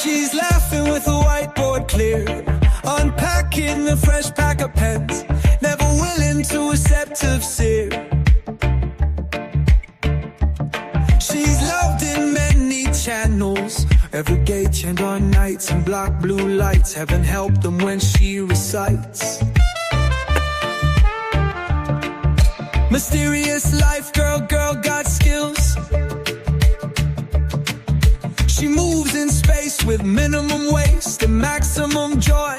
She's laughing with a whiteboard clear, unpacking a fresh pack of pens, never willing to accept of fear. She's loved in many channels, every gay chant on nights and black blue lights. Heaven help them when she recites. Mysterious life, girl got skills. She moves in space with minimum waste and maximum joy.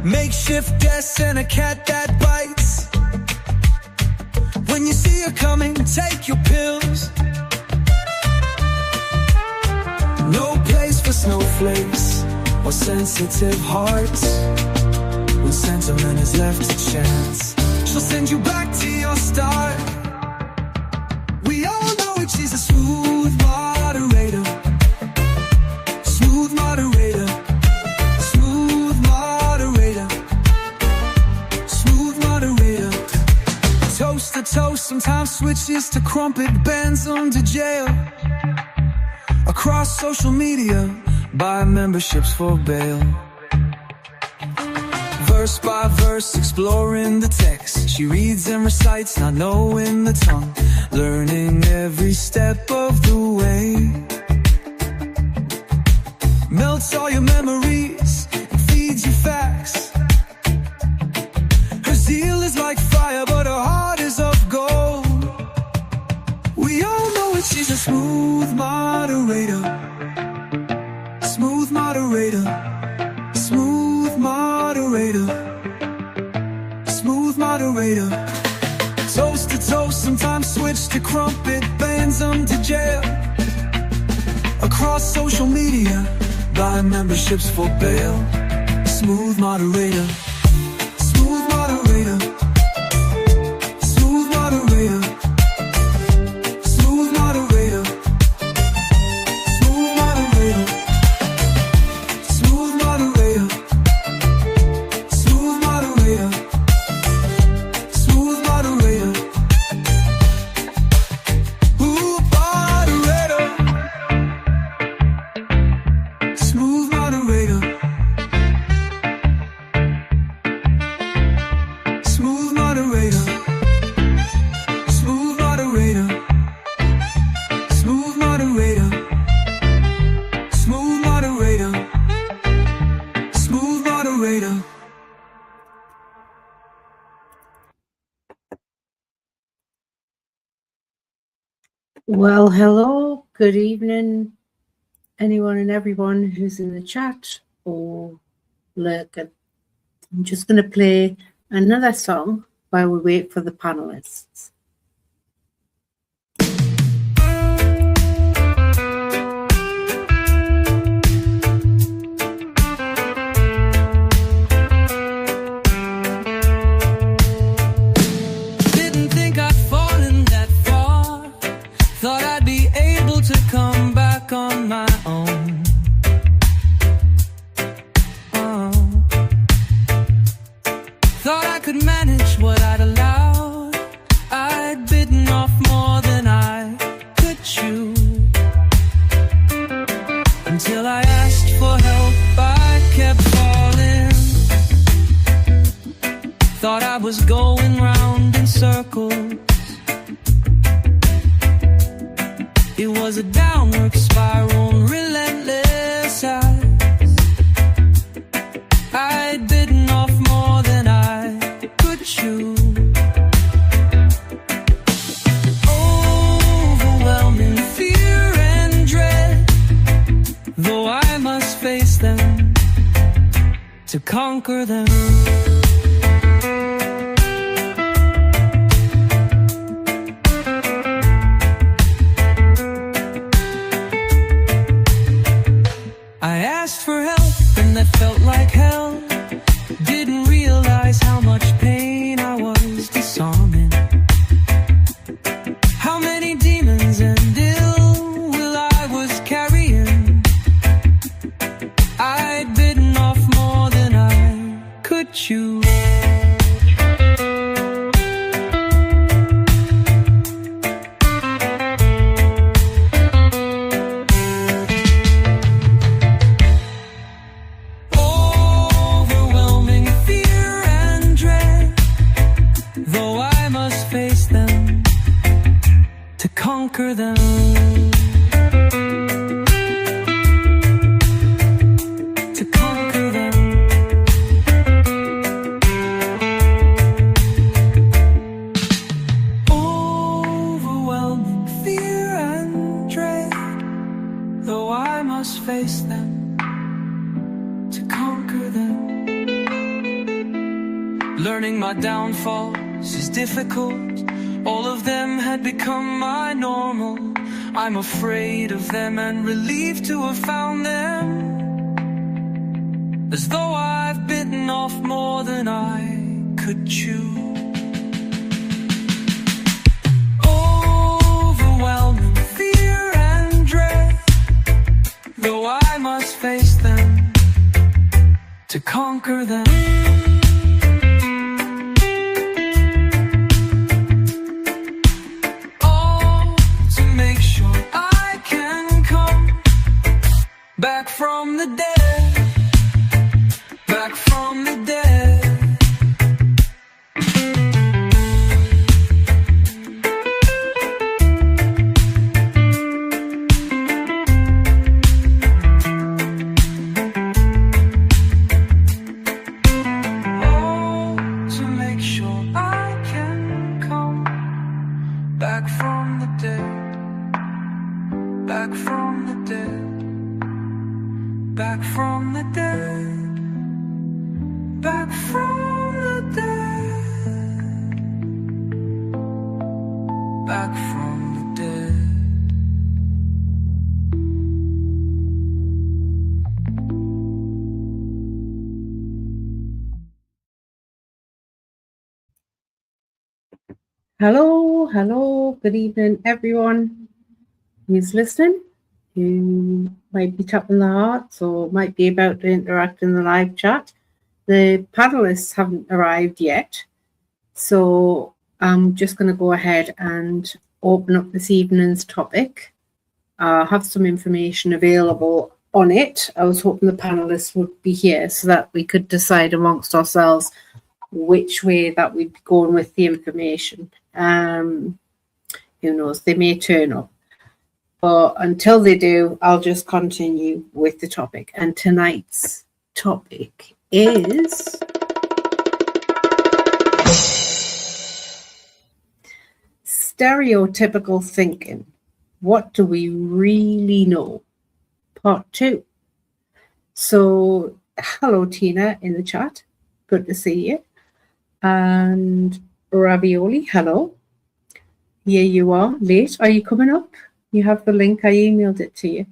Makeshift desks and a cat that bites. When you see her coming, take your pills. No place for snowflakes or sensitive hearts. When sentiment is left to chance, she'll send you back to your start. We all know it, she's a smooth moderator. Smooth moderator. Smooth moderator. Smooth moderator. Toast to toast, sometimes switches to crumpet, bends them to jail. Across social media, buy memberships for bail. Verse by verse, exploring the text. She reads and recites, not knowing the tongue, learning every step of the way. Melts all your memories and feeds you facts. Her zeal is like fire, but her heart is of gold. We all know it, she's a smooth moderator. Smooth moderator. Smooth moderator. Smooth moderator. Toast to toast, sometimes switch to crumpet, bends them to jail. Across social media, buy memberships for bail. Smooth moderator. Smooth moderator. Smooth moderator. Smooth moderator. Smooth moderator. Smooth moderator. Smooth moderator. Smooth moderator. Ooh, moderator. Smooth moderator. Smooth moderator. Smooth moderator. Smooth moderator. Smooth moderator. Smooth moderator. Well, hello, good evening, anyone and everyone who's in the chat or lurking. I'm just going to play another song while we wait for the panelists. Didn't think I'd fallen that far. Thought I'd be able to come back on my own. Oh. Thought I could manage what I'd allowed. I'd bitten off more than I could chew. Until I asked for help, I kept falling. Thought I was going round in circles. It was a downward spiral, relentless eyes. I'd bitten off more than I could chew. Overwhelming fear and dread, though I must face them to conquer them. I asked for help and that felt like hell. Didn't realize how much pain I was disarming. How many demons and ill will I was carrying. I'd bitten off more than I could chew. conquer them. To conquer them. Overwhelming fear and dread, though I must face them. To conquer them. Learning my downfalls is difficult. All of them had become my normal. I'm afraid of them and relieved to have found them. As though I've bitten off more than I could chew. Overwhelming fear and dread, though I must face them. To conquer them. Back from the dead, back from the dead. Oh, to make sure I can come back from the dead, back from the dead. Back from the dead, back from the dead, back from the dead. Hello, good evening, everyone who's listening, who might be tapping the hearts or might be about to interact in the live chat. The panelists haven't arrived yet, so I'm just going to go ahead and open up this evening's topic. I have some information available on it. I was hoping the panelists would be here so that we could decide amongst ourselves which way that we'd be going with the information. Who knows, they may turn up. But until they do, I'll just continue with the topic. And tonight's topic is stereotypical thinking. What do we really know? Part 2. So, hello, Tina, in the chat. Good to see you. And Ravioli, hello. Here you are, late. Are you coming up? You have the link. I emailed it to you.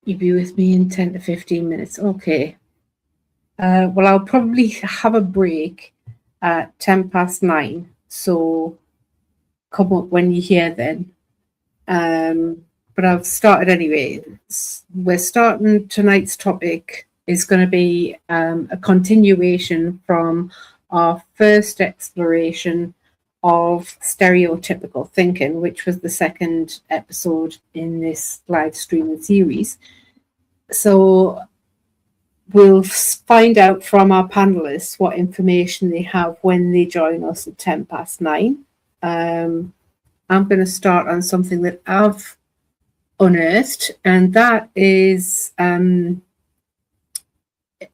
You'll be with me in 10 to 15 minutes. Okay. Well, I'll probably have a break at 9:10. So come up when you're here then. But I've started anyway. We're starting tonight's topic is going to be a continuation from our first exploration of stereotypical thinking, which was the second episode in this live streaming series. So we'll find out from our panelists what information they have when they join us at 9:10. I'm going to start on something that I've unearthed, and that is,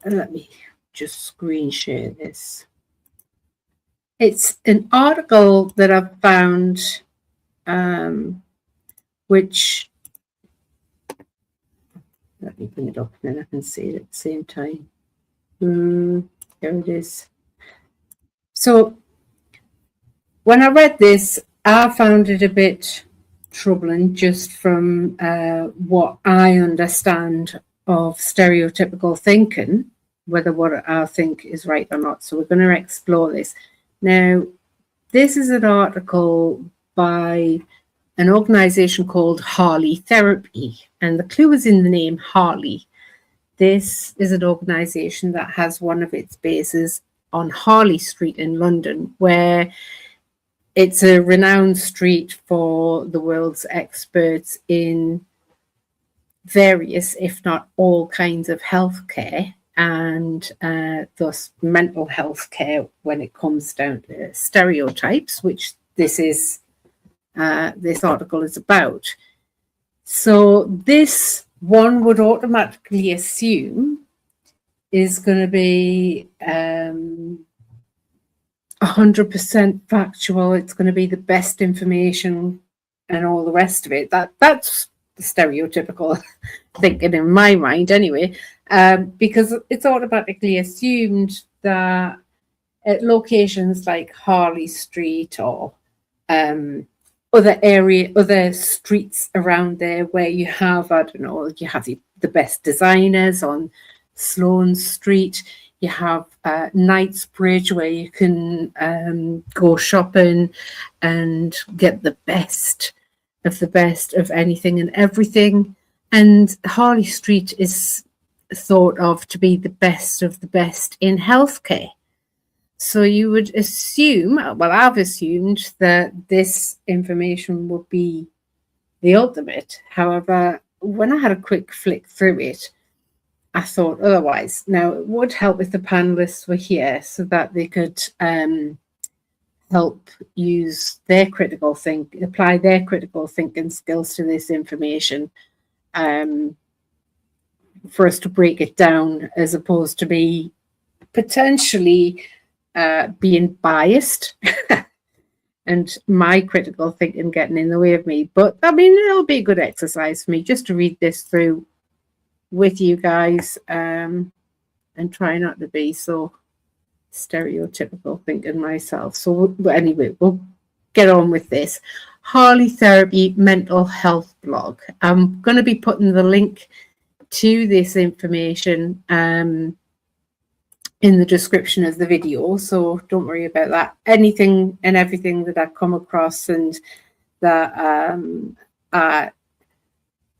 let me just screen share this. It's an article that I've found, which, let me bring it up and then I can see it at the same time. There it is. So when I read this, I found it a bit troubling just from what I understand of stereotypical thinking, whether what I think is right or not. So we're going to explore this. Now, this is an article by an organization called Harley Therapy, and the clue is in the name Harley. This is an organization that has one of its bases on Harley Street in London, where it's a renowned street for the world's experts in various, if not all, kinds of healthcare. and thus mental health care when it comes down to stereotypes, which this article is about. So this one would automatically assume is going to be 100% factual. It's going to be the best information and all the rest of it. That's the stereotypical thinking in my mind anyway, because it's automatically assumed that at locations like Harley Street or other streets around there where you have, I don't know, you have the best designers on Sloane Street, you have Knightsbridge where you can go shopping and get the best of anything and everything. And Harley Street is thought of to be the best of the best in healthcare. So you would assume, well, I've assumed that this information would be the ultimate. However, when I had a quick flick through it, I thought otherwise. Now, it would help if the panelists were here so that they could help use their apply their critical thinking skills to this information for us to break it down, as opposed to be potentially being biased and my critical thinking getting in the way of me. But I mean, it'll be a good exercise for me just to read this through with you guys and try not to be so stereotypical thinking myself. So anyway, we'll get on with this. Harley Therapy Mental Health blog. I'm going to be putting the link to this information in the description of the video, so don't worry about that. Anything and everything that I come across and that I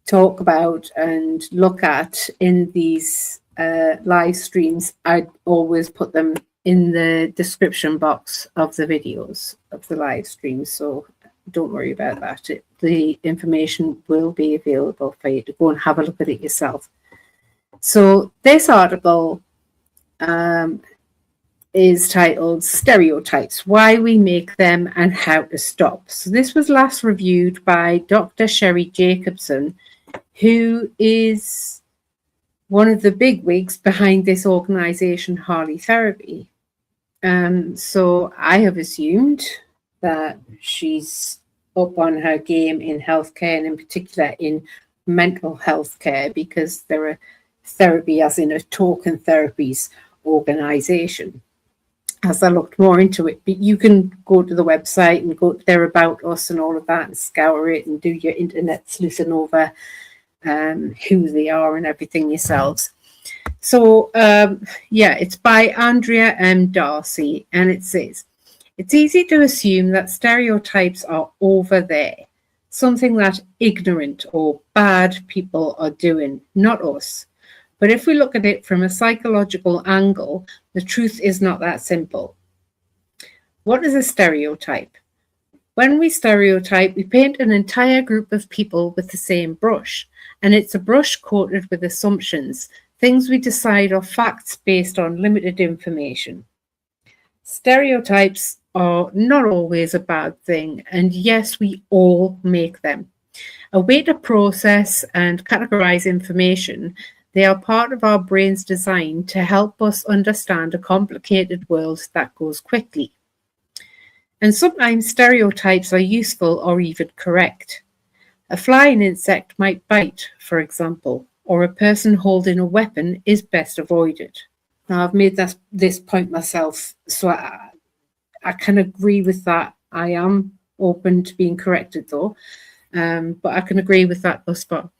talk about and look at in these live streams, I always put them in the description box of the videos of the live streams, so don't worry about that. The information will be available for you to go and have a look at it yourself. So this article is titled Stereotypes, Why We Make Them and How to Stop. So this was last reviewed by Dr. Sherry Jacobson, who is one of the bigwigs behind this organization, Harley Therapy. So I have assumed that she's up on her game in healthcare, and in particular in mental health care, because there are therapy as in a token therapies organization. As I looked more into it, but you can go to the website and go there About Us and all of that and scour it and do your internet sleuthing over who they are and everything yourselves. So yeah, it's by Andrea M. Darcy, and it says, it's easy to assume that stereotypes are over there, something that ignorant or bad people are doing, not us. But if we look at it from a psychological angle, the truth is not that simple. What is a stereotype? When we stereotype, we paint an entire group of people with the same brush, and it's a brush coated with assumptions, things we decide are facts based on limited information. Stereotypes are not always a bad thing, and yes, we all make them. A way to process and categorize information, they are part of our brain's design to help us understand a complicated world that goes quickly. And sometimes stereotypes are useful or even correct. A flying insect might bite, for example, or a person holding a weapon is best avoided. Now, I've made this point myself, so I can agree with that. I am open to being corrected, though, but I can agree with that thus far.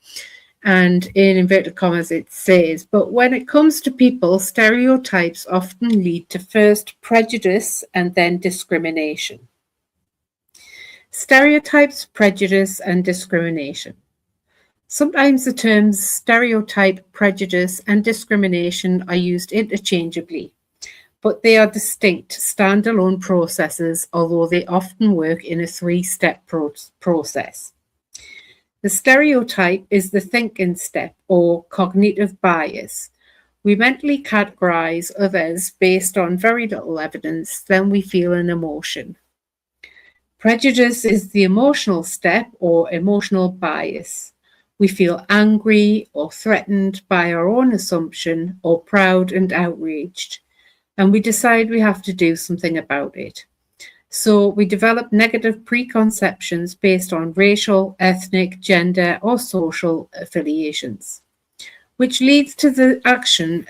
And in inverted commas, it says, but when it comes to people, stereotypes often lead to first prejudice and then discrimination. Stereotypes, prejudice, and discrimination. Sometimes the terms stereotype, prejudice, and discrimination are used interchangeably, but they are distinct, standalone processes, although they often work in a three-step process. The stereotype is the thinking step or cognitive bias, We mentally categorize others based on very little evidence, then we feel an emotion. Prejudice is the emotional step or emotional bias. We feel angry or threatened by our own assumption, or proud and outraged, and we decide we have to do something about it. So we develop negative preconceptions based on racial, ethnic, gender, or social affiliations, which leads to the action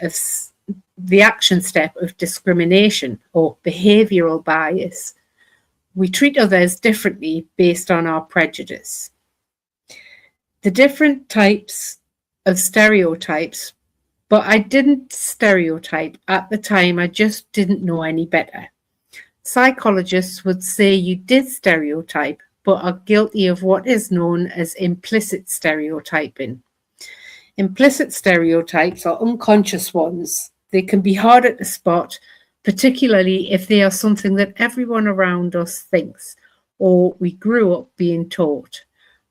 step of discrimination or behavioral bias. We treat others differently based on our prejudice. The different types of stereotypes, but I didn't stereotype at the time, I just didn't know any better. Psychologists would say you did stereotype, but are guilty of what is known as implicit stereotyping. Implicit stereotypes are unconscious ones. They can be harder to spot, particularly if they are something that everyone around us thinks, or we grew up being taught.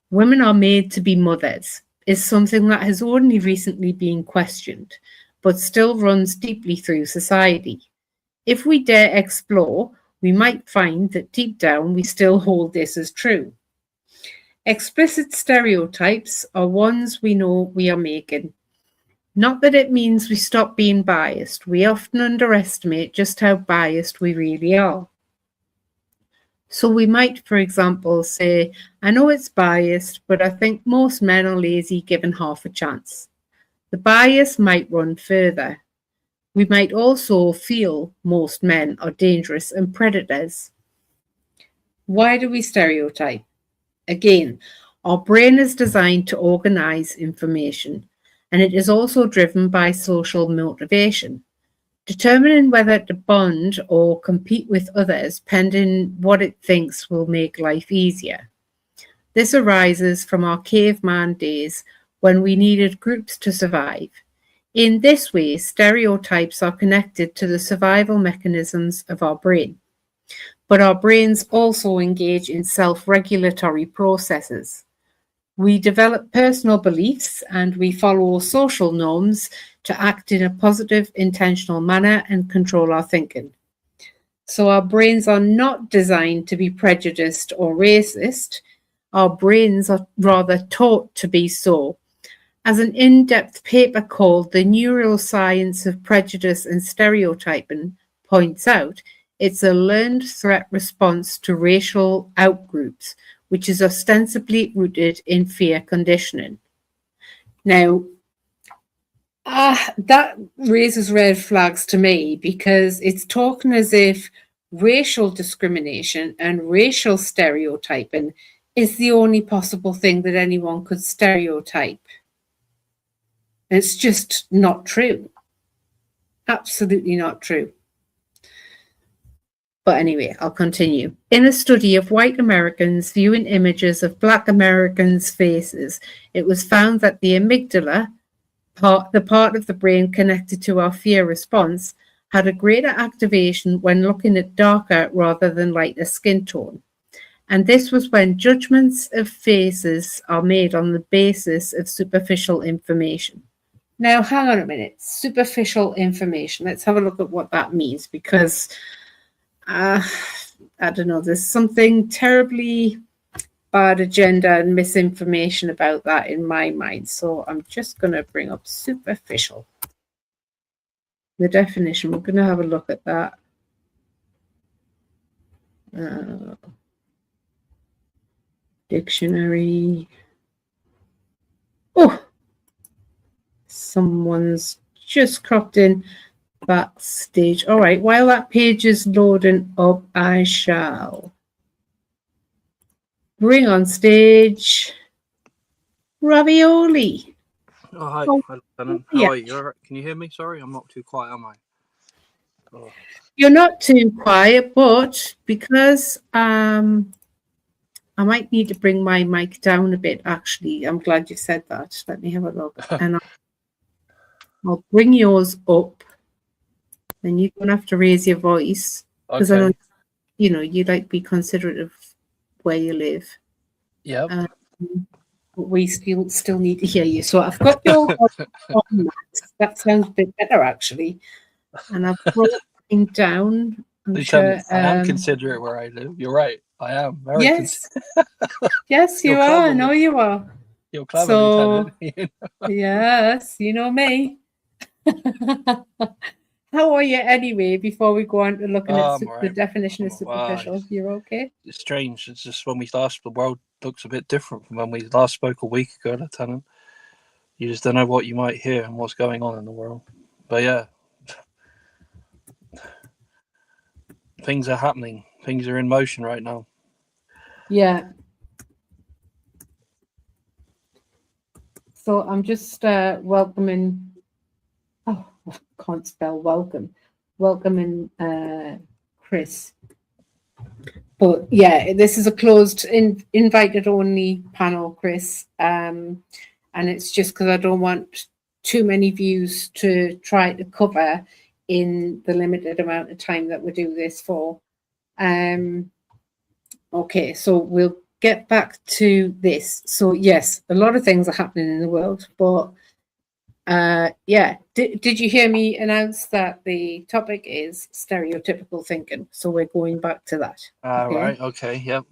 Women are made to be mothers is something that has only recently been questioned, but still runs deeply through society. If we dare explore, we might find that deep down we still hold this as true. Explicit stereotypes are ones we know we are making. Not that it means we stop being biased. We often underestimate just how biased we really are. So we might, for example, say, I know it's biased, but I think most men are lazy given half a chance. The bias might run further. We might also feel most men are dangerous and predators. Why do we stereotype? Again, our brain is designed to organize information, and it is also driven by social motivation, determining whether to bond or compete with others pending what it thinks will make life easier. This arises from our caveman days when we needed groups to survive. In this way, stereotypes are connected to the survival mechanisms of our brain. But our brains also engage in self-regulatory processes. We develop personal beliefs and we follow social norms to act in a positive, intentional manner and control our thinking. So our brains are not designed to be prejudiced or racist. Our brains are rather taught to be so. As an in-depth paper called The Neuroscience of Prejudice and Stereotyping points out, it's a learned threat response to racial outgroups, which is ostensibly rooted in fear conditioning. Now, that raises red flags to me because it's talking as if racial discrimination and racial stereotyping is the only possible thing that anyone could stereotype. It's just not true. Absolutely not true. But anyway, I'll continue. In a study of white Americans viewing images of Black Americans' faces, it was found that the amygdala, the part of the brain connected to our fear response, had a greater activation when looking at darker rather than lighter skin tone. And this was when judgments of faces are made on the basis of superficial information. Now, hang on a minute. Superficial information. Let's have a look at what that means, because I don't know, there's something terribly bad agenda and misinformation about that in my mind. So I'm just going to bring up superficial. The definition, we're going to have a look at that. Dictionary. Oh, someone's just cropped in backstage. All right, while that page is loading up, I shall bring on stage Ravioli. Oh, hi. Hi, Lieutenant. How are you? All right. Can you hear me? Sorry, I'm not too quiet, am I? Oh. You're not too quiet, but because I might need to bring my mic down a bit, actually. I'm glad you said that. Let me have a look. And I'll bring yours up. Then you don't have to raise your voice. Because I know, you like be considerate of where you live. Yeah. but we still need to hear you. So I've got your on Max. That sounds a bit better actually. And I've brought it down. I'm sure. Lieutenant, I am considerate where I live. You're right. I am very Yes. Yes, you You're are. clever, I know you are. You're clever, So, Lieutenant. yes, you know me. How are you anyway? Before we go on to looking at I'm the alright. definition of Well, superficial, you're okay? it's strange. It's just when we last, the world looks a bit different from when we last spoke a week ago, Lieutenant. You just don't know what you might hear and what's going on in the world. But yeah, things are happening. Things are in motion right now. Yeah. So I'm just welcoming. Oh, I can't spell welcome. Welcoming Chris. But yeah, this is a closed, invited only panel, Chris. And it's just because I don't want too many views to try to cover in the limited amount of time that we do this for. Okay, so we'll get back to this. So yes, a lot of things are happening in the world, but yeah, did you hear me announce that the topic is stereotypical thinking? So we're going back to that. Okay. Right, okay, yep.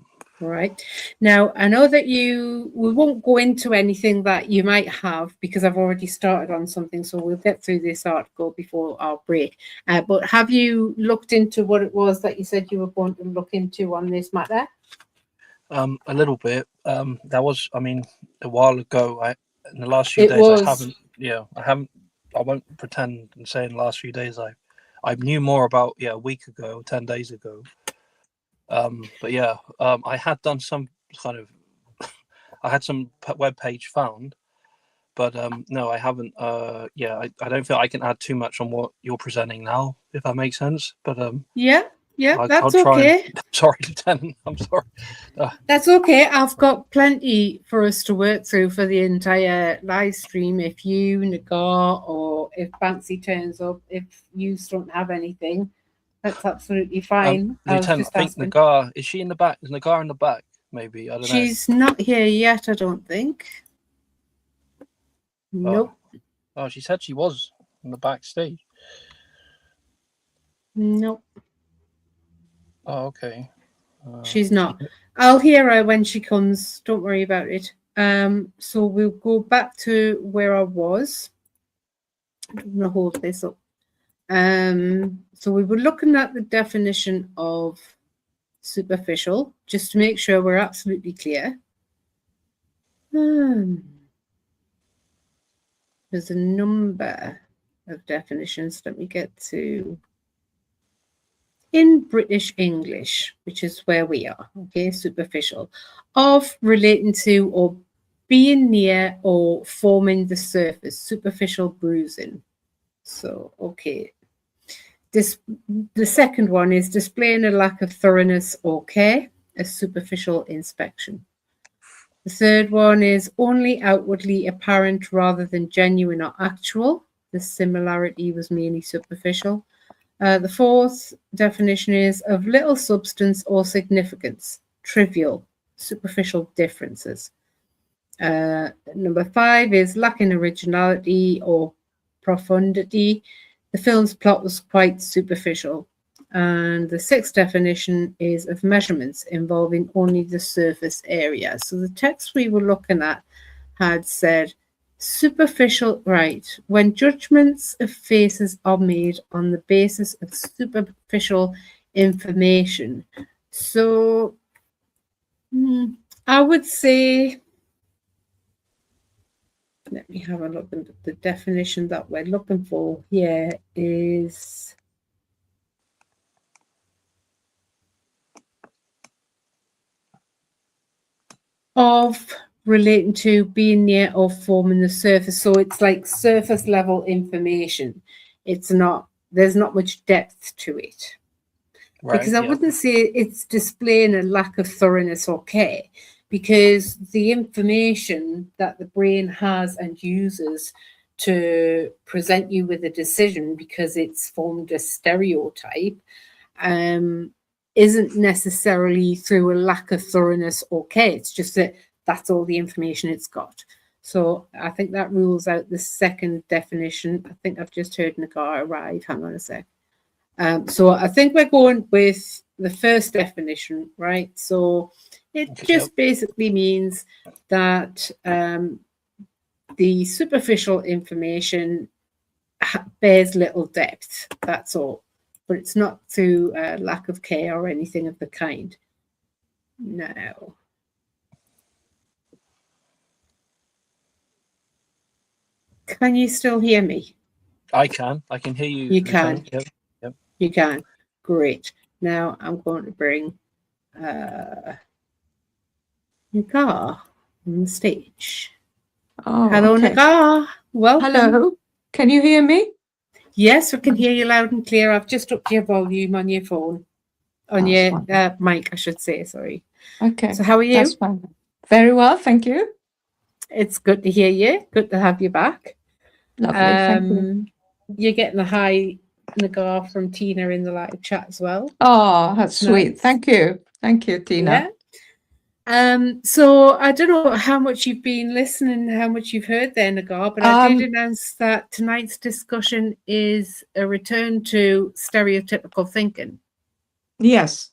All right. Now, I know that we won't go into anything that you might have because I've already started on something, so we'll get through this article before our break. But have you looked into what it was that you said you were going to look into on this matter? A little bit. That was, I mean, a while ago. In the last few days, I won't pretend and say in the last few days I knew more about a week ago, 10 days ago. But yeah, I had done some kind of I had some web page found, but no, I haven't. I don't feel I can add too much on what you're presenting now, if that makes sense. But that's okay. Sorry, Lieutenant. I'm sorry. That's okay. I've got plenty for us to work through for the entire live stream. If you, Nagar, or if Banksy turns up, if you don't have anything, that's absolutely fine. Lieutenant, I think Nagar, is she in the back? Is Nagar in the back? Maybe, I don't know. She's not here yet, I don't think. Nope. Oh, she said she was in the backstage. Nope. Oh, okay. She's not. I'll hear her when she comes. Don't worry about it. So we'll go back to where I was. I'm going to hold this up. So we were looking at the definition of superficial, just to make sure we're absolutely clear. There's a number of definitions. Let me get to in British English, which is where we are, okay, superficial, of relating to or being near or forming the surface, superficial bruising. So, okay. The second one is displaying a lack of thoroughness or care, a superficial inspection. The third one is only outwardly apparent rather than genuine or actual. The similarity was mainly superficial. The fourth definition is of little substance or significance, trivial, superficial differences. Number 5 is lacking originality or profundity. The film's plot was quite superficial. And the 6th definition is of measurements involving only the surface area. So the text we were looking at had said, superficial, right, when judgments of faces are made on the basis of superficial information. So I would say, let me have a look at the definition that we're looking for here is of relating to being near or forming the surface. So it's like surface level information. It's not, there's not much depth to it. Right, because I wouldn't say it's displaying a lack of thoroughness or care, because the information that the brain has and uses to present you with a decision, because it's formed a stereotype, isn't necessarily through a lack of thoroughness or care. It's just that that's all the information it's got. So I think that rules out the second definition. I think I've just heard Nagar arrive. Hang on a sec. So I think we're going with the first definition, right? So it just basically means that the superficial information bears little depth, that's all. But it's not through lack of care or anything of the kind. No. Can you still hear me? I can hear you. You can. Yep. Yep. You can. Great. Now I'm going to bring Nagar on the stage. Oh, hello, okay. Nagar. Welcome. Hello. Can you hear me? Yes, we can hear you loud and clear. I've just upped your volume on your phone, on your mic, I should say. Sorry. Okay. So how are you? That's fine. Very well, thank you. It's good to hear you. Good to have you back. Lovely, thank you. You're getting a hi, Nagar, from Tina in the live chat as well. Oh, that's sweet. Nice. Thank you. Thank you, Tina. Yeah. So I don't know how much you've been listening, how much you've heard there, Nagar, but I did announce that tonight's discussion is a return to stereotypical thinking. Yes,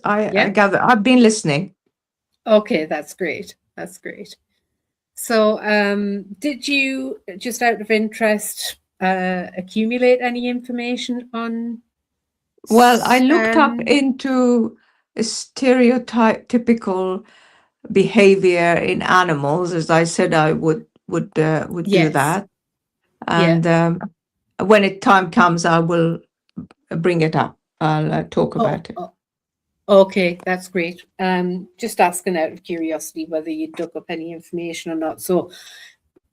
I gather. I've been listening. Okay, that's great. That's great. So did you, just out of interest, accumulate any information on? Well, I looked up into stereotypical behavior in animals, as I said I would do that. And when time comes, I will bring it up. I'll talk about it. Okay, that's great. Just asking out of curiosity whether you dug up any information or not. So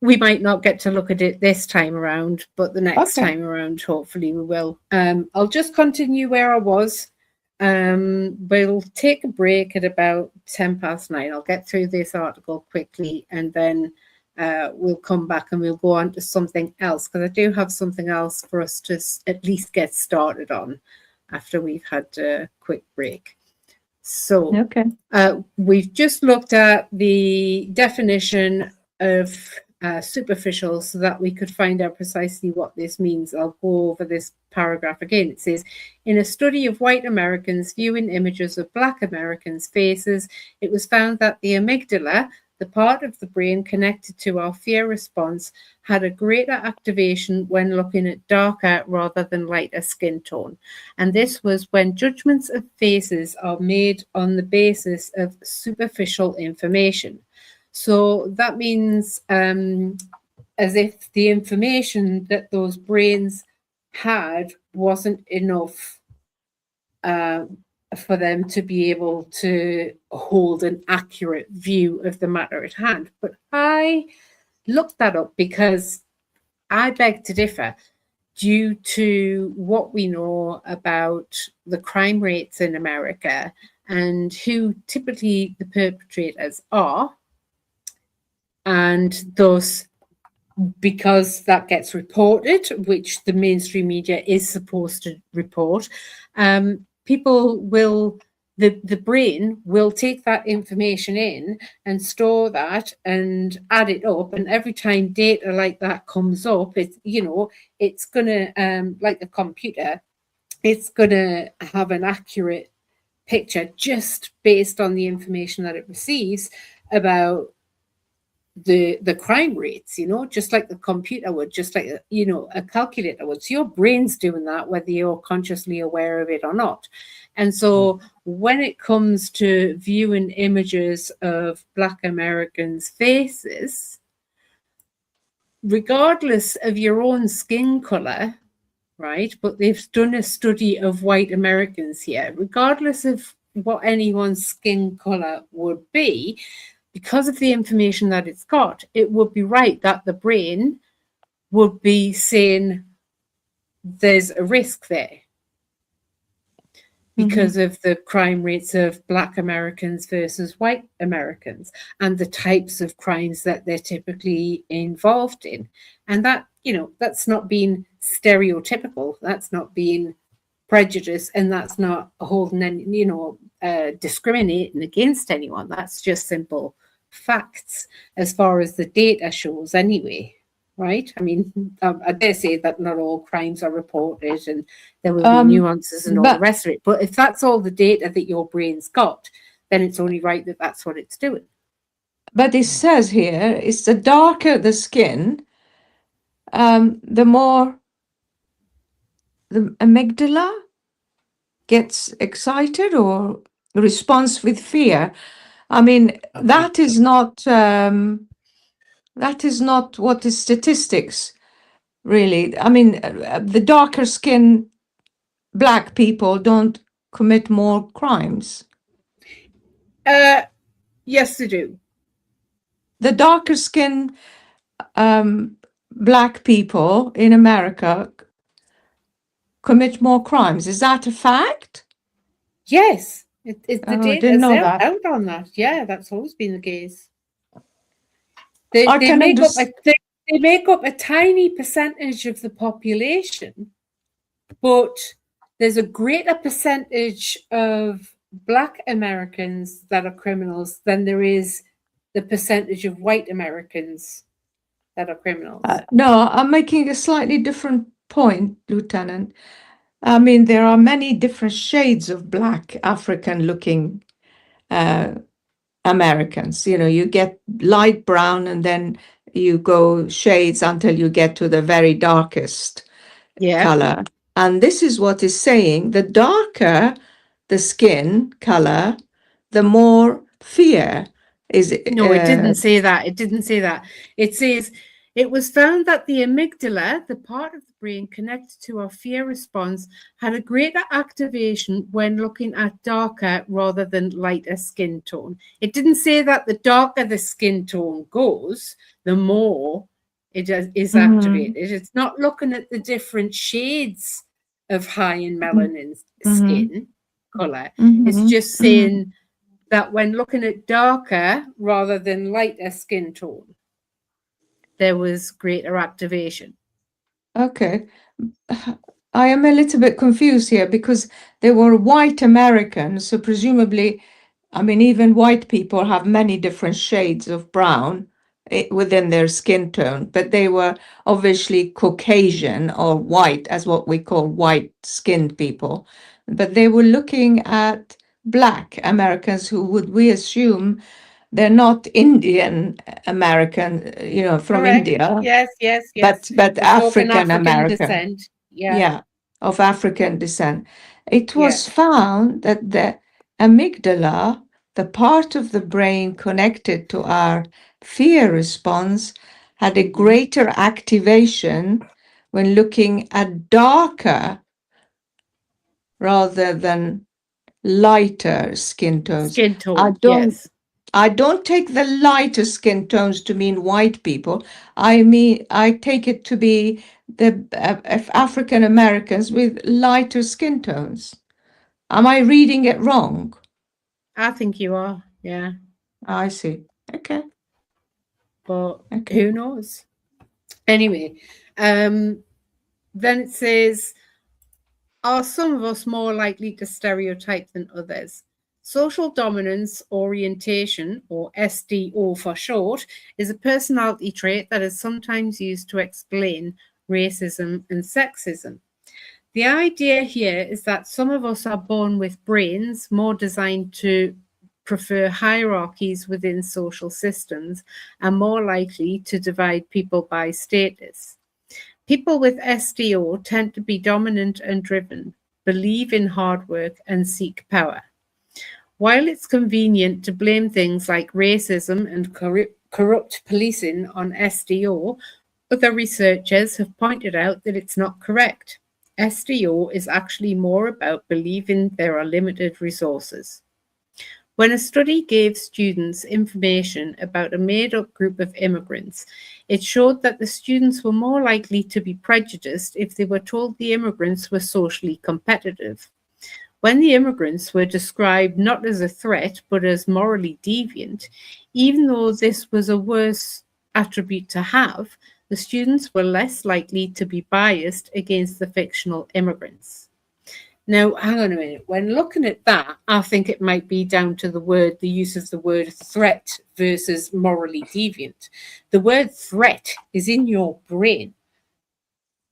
we might not get to look at it this time around, but the next time around, hopefully we will. I'll just continue where I was. We'll take a break at about 9:10. I'll get through this article quickly, and then we'll come back and we'll go on to something else, because I do have something else for us to at least get started on after we've had a quick break. So we've just looked at the definition of superficial so that we could find out precisely what this means. I'll go over this paragraph again. It says, in a study of white Americans viewing images of Black Americans' faces, it was found that the amygdala, the part of the brain connected to our fear response, had a greater activation when looking at darker rather than lighter skin tone. And this was when judgments of faces are made on the basis of superficial information. So that means as if the information that those brains had wasn't enough for them to be able to hold an accurate view of the matter at hand. But I looked that up because I beg to differ due to what we know about the crime rates in America and who typically the perpetrators are. And thus, because that gets reported, which the mainstream media is supposed to report, people will, the brain will take that information in and store that and add it up. And every time data like that comes up, it's, you know, it's going to, like a computer, it's going to have an accurate picture just based on the information that it receives about the crime rates, you know, just like the computer would, just like, you know, a calculator would. So your brain's doing that, whether you're consciously aware of it or not. And so when it comes to viewing images of Black Americans' faces, regardless of your own skin color, right, but they've done a study of white Americans here, regardless of what anyone's skin color would be, because of the information that it's got, it would be right that the brain would be saying there's a risk there because of the crime rates of Black Americans versus white Americans and the types of crimes that they're typically involved in. And that, you know, that's not being stereotypical, that's not being prejudice, and that's not holding any, you know, discriminating against anyone. That's just simple facts as far as the data shows anyway, right? I mean, I dare say that not all crimes are reported and there will be nuances and all the rest of it. But if that's all the data that your brain's got, then it's only right that that's what it's doing. But it says here, it's the darker the skin, the more the amygdala gets excited or responds with fear. I mean, that is not what the statistics really. I mean, the darker skin black people don't commit more crimes. Yes, they do. The darker skin black people in America commit more crimes. Is that a fact? Yes. The data's out on that. Yeah, that's always been the case. They make up a tiny percentage of the population, but there's a greater percentage of Black Americans that are criminals than there is the percentage of white Americans that are criminals. No, I'm making a slightly different point, Lieutenant. I mean, there are many different shades of Black African-looking Americans. You know, you get light brown and then you go shades until you get to the very darkest color. And this is what is saying, the darker the skin color, the more fear is. No, it didn't say that. It didn't say that. It says, it was found that the amygdala, the part of the brain connected to our fear response, had a greater activation when looking at darker rather than lighter skin tone. It didn't say that the darker the skin tone goes, the more it is activated. It's not looking at the different shades of high and melanin skin color. It's just saying that when looking at darker rather than lighter skin tone, there was greater activation. Okay. I am a little bit confused here because they were white Americans, so presumably, I mean, even white people have many different shades of brown within their skin tone, but they were obviously Caucasian or white, as what we call white-skinned people. But they were looking at Black Americans who we assume they're not Indian American, you know, from India. Yes. But African American descent. Of African descent. It was found that the amygdala, the part of the brain connected to our fear response, had a greater activation when looking at darker rather than lighter skin tones. I don't take the lighter skin tones to mean white people. I take it to be the African Americans with lighter skin tones. Am I reading it wrong? I think you are, yeah. I see. Okay. But who knows? Anyway, then it says, are some of us more likely to stereotype than others? Social dominance orientation, or SDO for short, is a personality trait that is sometimes used to explain racism and sexism. The idea here is that some of us are born with brains more designed to prefer hierarchies within social systems and more likely to divide people by status. People with SDO tend to be dominant and driven, believe in hard work, and seek power. While it's convenient to blame things like racism and corrupt policing on SDO, other researchers have pointed out that it's not correct. SDO is actually more about believing there are limited resources. When a study gave students information about a made-up group of immigrants, it showed that the students were more likely to be prejudiced if they were told the immigrants were socially competitive. When the immigrants were described not as a threat, but as morally deviant, even though this was a worse attribute to have, the students were less likely to be biased against the fictional immigrants. Now, hang on a minute. When looking at that, I think it might be down to the use of the word threat versus morally deviant. The word threat is in your brain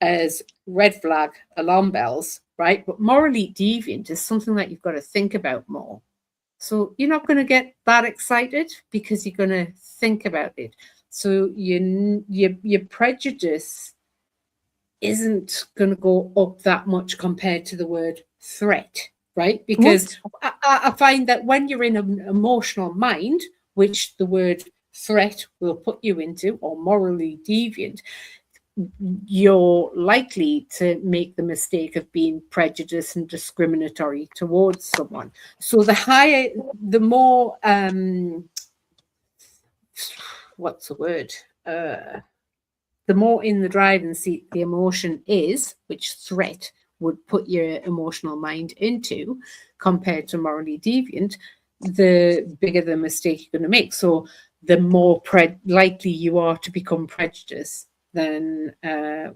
as red flag, alarm bells, right? But morally deviant is something that you've got to think about more. So you're not going to get that excited because you're going to think about it. So your prejudice isn't going to go up that much compared to the word threat, right? Because I find that when you're in an emotional mind, which the word threat will put you into, or morally deviant, you're likely to make the mistake of being prejudiced and discriminatory towards someone. So the more, what's the word? The more in the driving seat the emotion is, which threat would put your emotional mind into, compared to morally deviant, the bigger the mistake you're going to make. So the more likely you are to become prejudiced than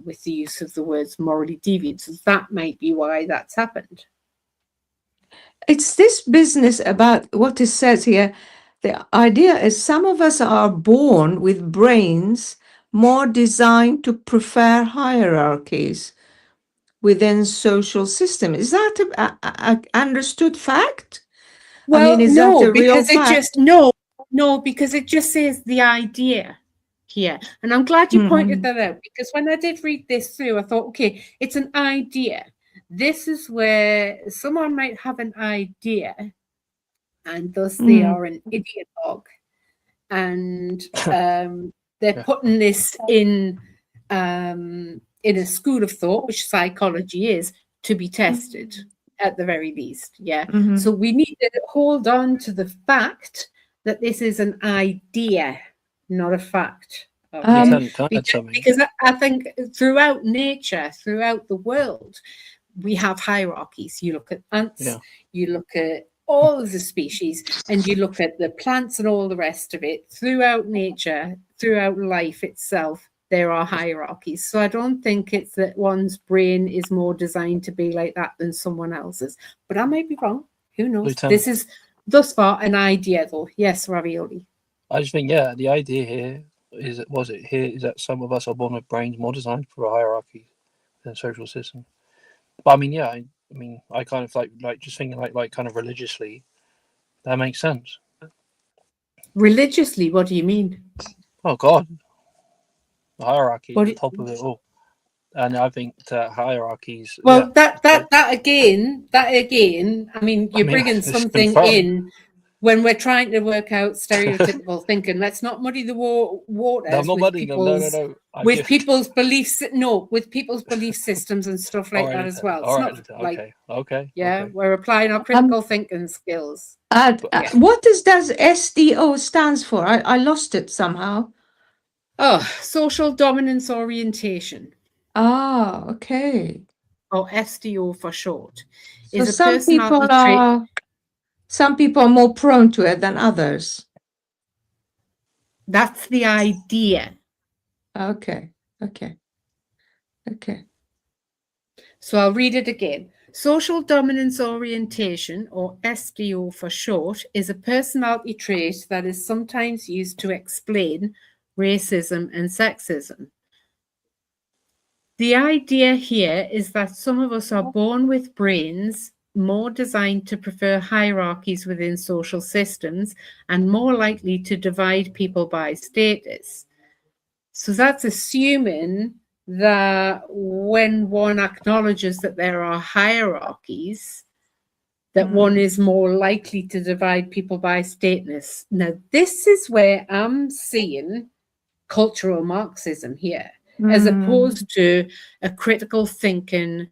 with the use of the words morally deviant. So that might be why that's happened. It's this business about what it says here. The idea is some of us are born with brains more designed to prefer hierarchies within social systems. Is that a understood fact? Well, I mean, is no, that a real because fact? it just no, because it just says the idea here. And I'm glad you pointed that out, because when I did read this through, I thought, okay, it's an idea. This is where someone might have an idea, and thus they are an ideologue, and they're putting this in a school of thought, which psychology is, to be tested at the very least. Yeah. So we need to hold on to the fact that this is an idea, not a fact. Okay? Because I think throughout nature, throughout the world, we have hierarchies. You look at ants, you look at all of the species, and you look at the plants and all the rest of it. Throughout nature, throughout life itself, there are hierarchies. So I don't think it's that one's brain is more designed to be like that than someone else's. But I might be wrong. Who knows? Lieutenant. This is thus far an idea, though. Yes, Ravioli. I just think, the idea here is that some of us are born with brains more designed for a hierarchy than a social system. But I mean, I kind of like just thinking like kind of religiously, that makes sense. Religiously, what do you mean? Oh God, the hierarchy at the top of it all, and I think that hierarchies. Well, that again. I mean, you're bringing something in when we're trying to work out stereotypical thinking. Let's not muddy the waters. No, I'm not muddying them. No. With people's beliefs, with people's belief systems and stuff like that as well. It's not like okay. We're applying our critical thinking skills. What does SDO stands for? I lost it somehow. Oh, social dominance orientation. Ah, okay. Or SDO for short. So some people are more prone to it than others. That's the idea. Okay. So I'll read it again. Social dominance orientation, or SDO for short, is a personality trait that is sometimes used to explain racism and sexism. The idea here is that some of us are born with brains more designed to prefer hierarchies within social systems and more likely to divide people by status. So that's assuming that when one acknowledges that there are hierarchies, that one is more likely to divide people by status. Now, this is where I'm seeing cultural Marxism here, as opposed to a critical thinking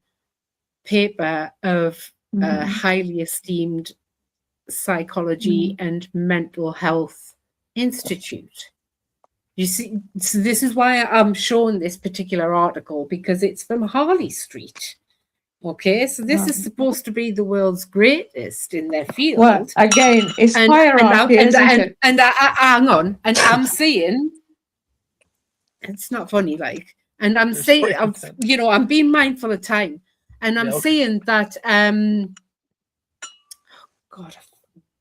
paper of a highly esteemed psychology and mental health institute. You see, so this is why I'm showing this particular article, because it's from Harley Street. Okay, so this is supposed to be the world's greatest in their field. Well, again, it's hierarchy, isn't it? And hang on, and I'm saying, it's not funny, like, and I'm saying, I'm being mindful of time, And I'm seeing that, God, I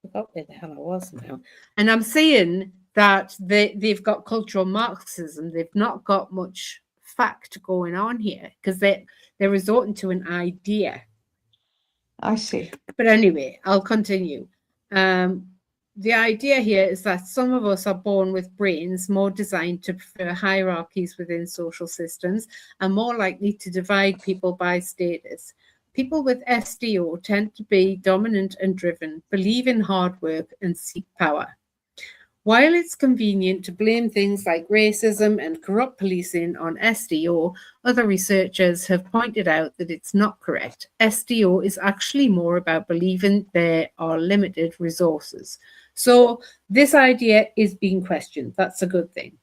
forgot where the hell I was now. And I'm seeing that they've got cultural Marxism. They've not got much fact going on here because they're resorting to an idea. I see. But anyway, I'll continue. The idea here is that some of us are born with brains more designed to prefer hierarchies within social systems and more likely to divide people by status. People with SDO tend to be dominant and driven, believe in hard work, and seek power. While it's convenient to blame things like racism and corrupt policing on SDO, other researchers have pointed out that it's not correct. SDO is actually more about believing there are limited resources. So this idea is being questioned. That's a good thing.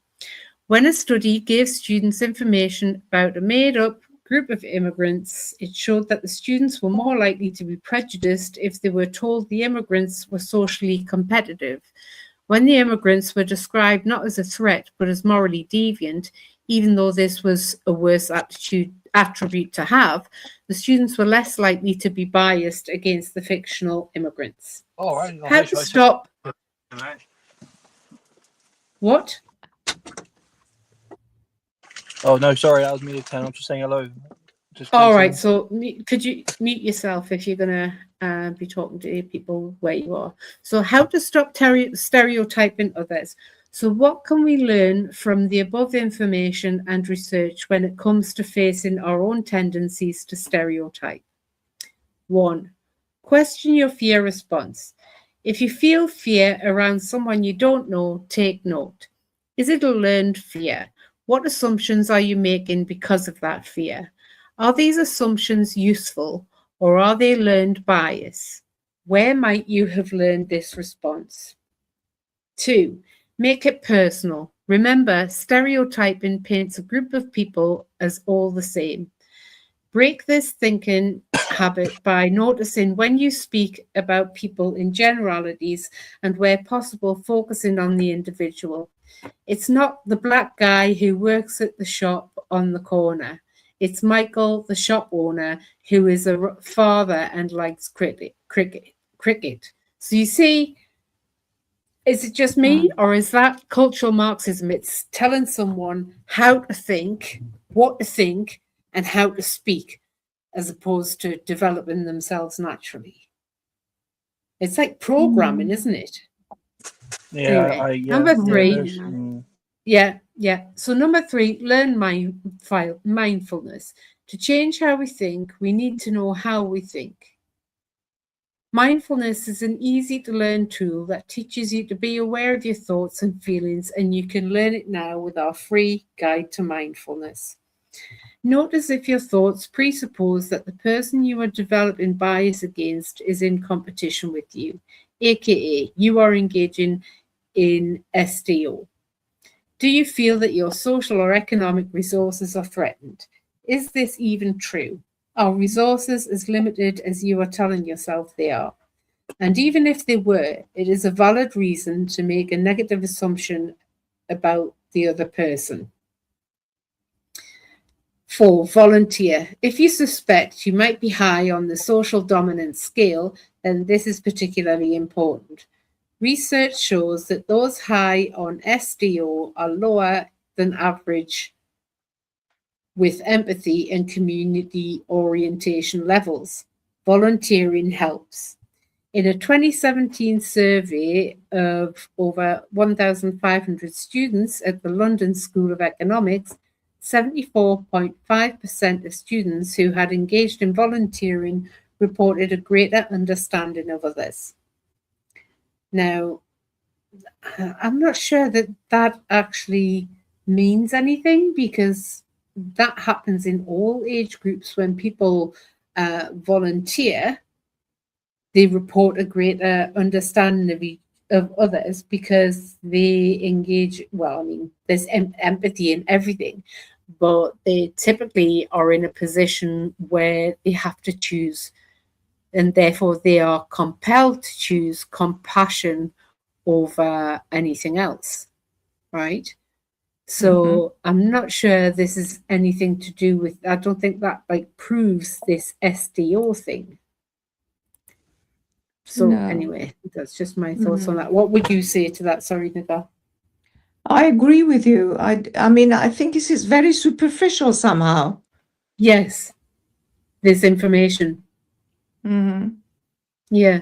When a study gave students information about a made-up group of immigrants, it showed that the students were more likely to be prejudiced if they were told the immigrants were socially competitive. When the immigrants were described not as a threat, but as morally deviant, even though this was a worse attribute to have, the students were less likely to be biased against the fictional immigrants. All right. How to stop... What? Oh, no, sorry, that was me, 10. I'm just saying hello. All right, so could you mute yourself if you're going to be talking to people where you are? So how to stop stereotyping others. So what can we learn from the above information and research when it comes to facing our own tendencies to stereotype? 1, question your fear response. If you feel fear around someone you don't know, take note. Is it a learned fear? What assumptions are you making because of that fear? Are these assumptions useful or are they learned bias? Where might you have learned this response? 2, make it personal. Remember, stereotyping paints a group of people as all the same. Break this thinking habit by noticing when you speak about people in generalities and where possible, focusing on the individual. It's not the black guy who works at the shop on the corner. It's Michael, the shop owner, who is a father and likes cricket. So you see, is it just me or is that cultural Marxism? It's telling someone how to think, what to think, and how to speak, as opposed to developing themselves naturally. It's like programming, isn't it? Yeah, anyway, number 3. Yeah. So number 3, learn mindfulness. To change how we think, we need to know how we think. Mindfulness is an easy to learn tool that teaches you to be aware of your thoughts and feelings, and you can learn it now with our free guide to mindfulness. Notice if your thoughts presuppose that the person you are developing bias against is in competition with you, aka you are engaging in SDO. Do you feel that your social or economic resources are threatened? Is this even true? Are resources as limited as you are telling yourself they are? And even if they were, it is a valid reason to make a negative assumption about the other person. 4, volunteer. If you suspect you might be high on the social dominance scale, then this is particularly important. Research shows that those high on SDO are lower than average with empathy and community orientation levels. Volunteering helps. In a 2017 survey of over 1,500 students at the London School of Economics, 74.5% of students who had engaged in volunteering reported a greater understanding of others. Now, I'm not sure that actually means anything, because that happens in all age groups. When people volunteer, they report a greater understanding of others because they engage, well, I mean, there's empathy in everything, but they typically are in a position where they have to choose, and therefore they are compelled to choose compassion over anything else, right? So I'm not sure this is anything to do with, I don't think that like proves this SDO thing. So anyway, that's just my thoughts on that. What would you say to that? Sorry, Nigar. I agree with you. I mean, I think this is very superficial somehow. Yes, this information. Yeah.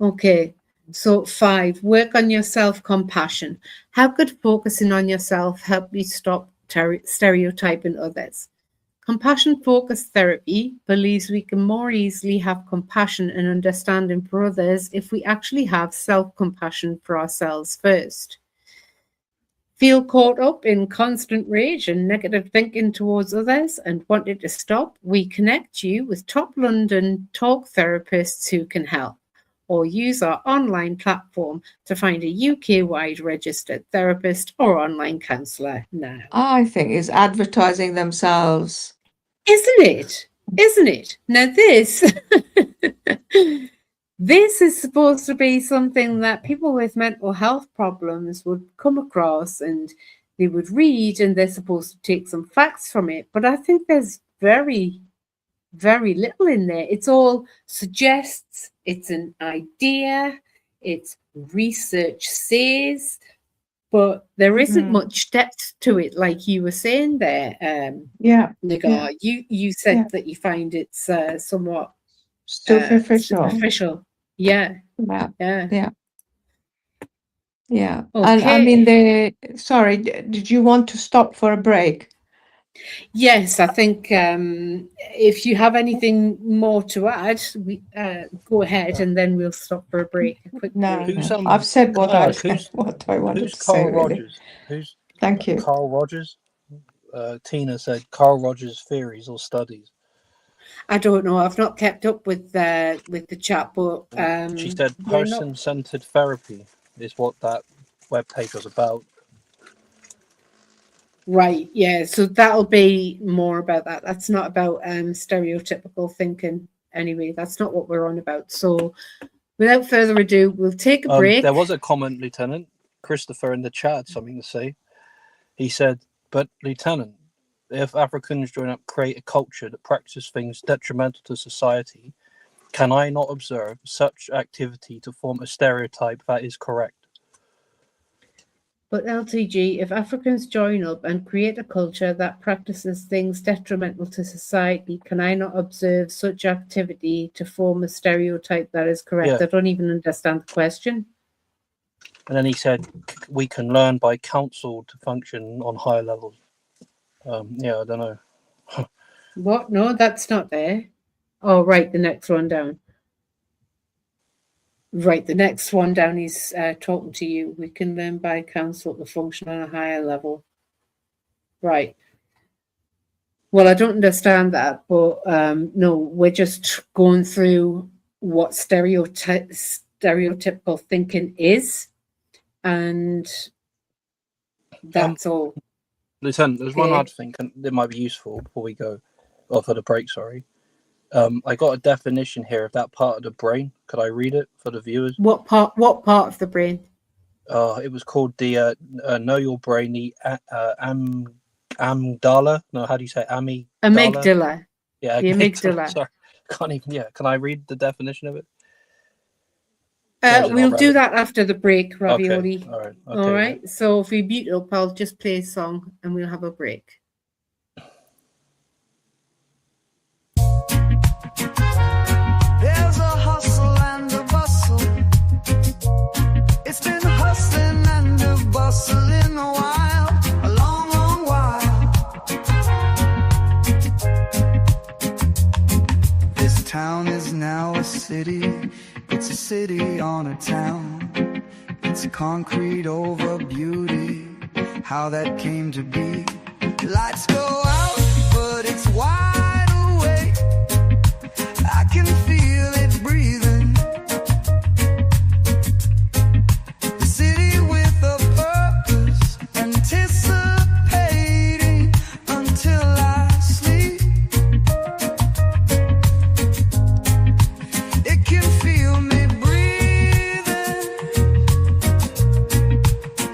Okay. So 5, work on your self-compassion. How could focusing on yourself help you stop stereotyping others? Compassion-focused therapy believes we can more easily have compassion and understanding for others if we actually have self-compassion for ourselves first. Feel caught up in constant rage and negative thinking towards others and wanted to stop? We connect you with top London talk therapists who can help, or use our online platform to find a UK-wide registered therapist or online counsellor now. I think it's advertising themselves. Isn't it? Isn't it? Now this, this is supposed to be something that people with mental health problems would come across and they would read, and they're supposed to take some facts from it. But I think there's very little in there. It's all suggests, it's an idea, it's research says, but there isn't much depth to it, like you were saying there. Nigar, you said that you find it's somewhat superficial. Yeah. Okay. And I mean, sorry, did you want to stop for a break? Yes, I think if you have anything more to add, we go ahead and then we'll stop for a break. I've said what I wanted to say. Rogers? Who's Thank you. Carl Rogers? Tina said Carl Rogers' theories or studies. I don't know. I've not kept up with the chat, but she said person-centered therapy is what that webpage was about. Right, yeah, so that'll be more about that. That's not about stereotypical thinking anyway. That's not what we're on about. So without further ado, we'll take a break. There was a comment, Lieutenant Christopher, in the chat had something to say. He said, but Lieutenant, if Africans join up, create a culture that practices things detrimental to society, can I not observe such activity to form a stereotype that is correct? But LTG, if Africans join up and create a culture that practices things detrimental to society, can I not observe such activity to form a stereotype that is correct? Yeah. I don't even understand the question. And then he said, we can learn by counsel to function on higher levels. Yeah, I don't know. What? No, that's not there. Oh, right, the next one down. Right, the next one down is talking to you. We can learn by counsel to function on a higher level. Right. Well, I don't understand that, but no, we're just going through what stereotypical thinking is, and that's all. Lieutenant, there's one odd thing that might be useful before we go, or for the break, sorry. I got a definition here of that part of the brain. Could I read it for the viewers? What part of the brain? It was called the Know Your Brain, the amygdala. No, how do you say amygdala? Yeah, the amygdala. Sorry, can't even. Yeah, can I read the definition of it? We'll do that after the break, Ravioli. Okay. All right. Okay. All right. So if we mute up, I'll just play a song and we'll have a break. There's a hustle and a bustle. It's been hustling and a bustling a while, a long, long while. This town is now a city. It's a city on a town. It's concrete over beauty. How that came to be. Lights go out, but it's wide awake. I can feel it breathing. The city with a purpose, anticipating until I sleep. It can feel me breathing.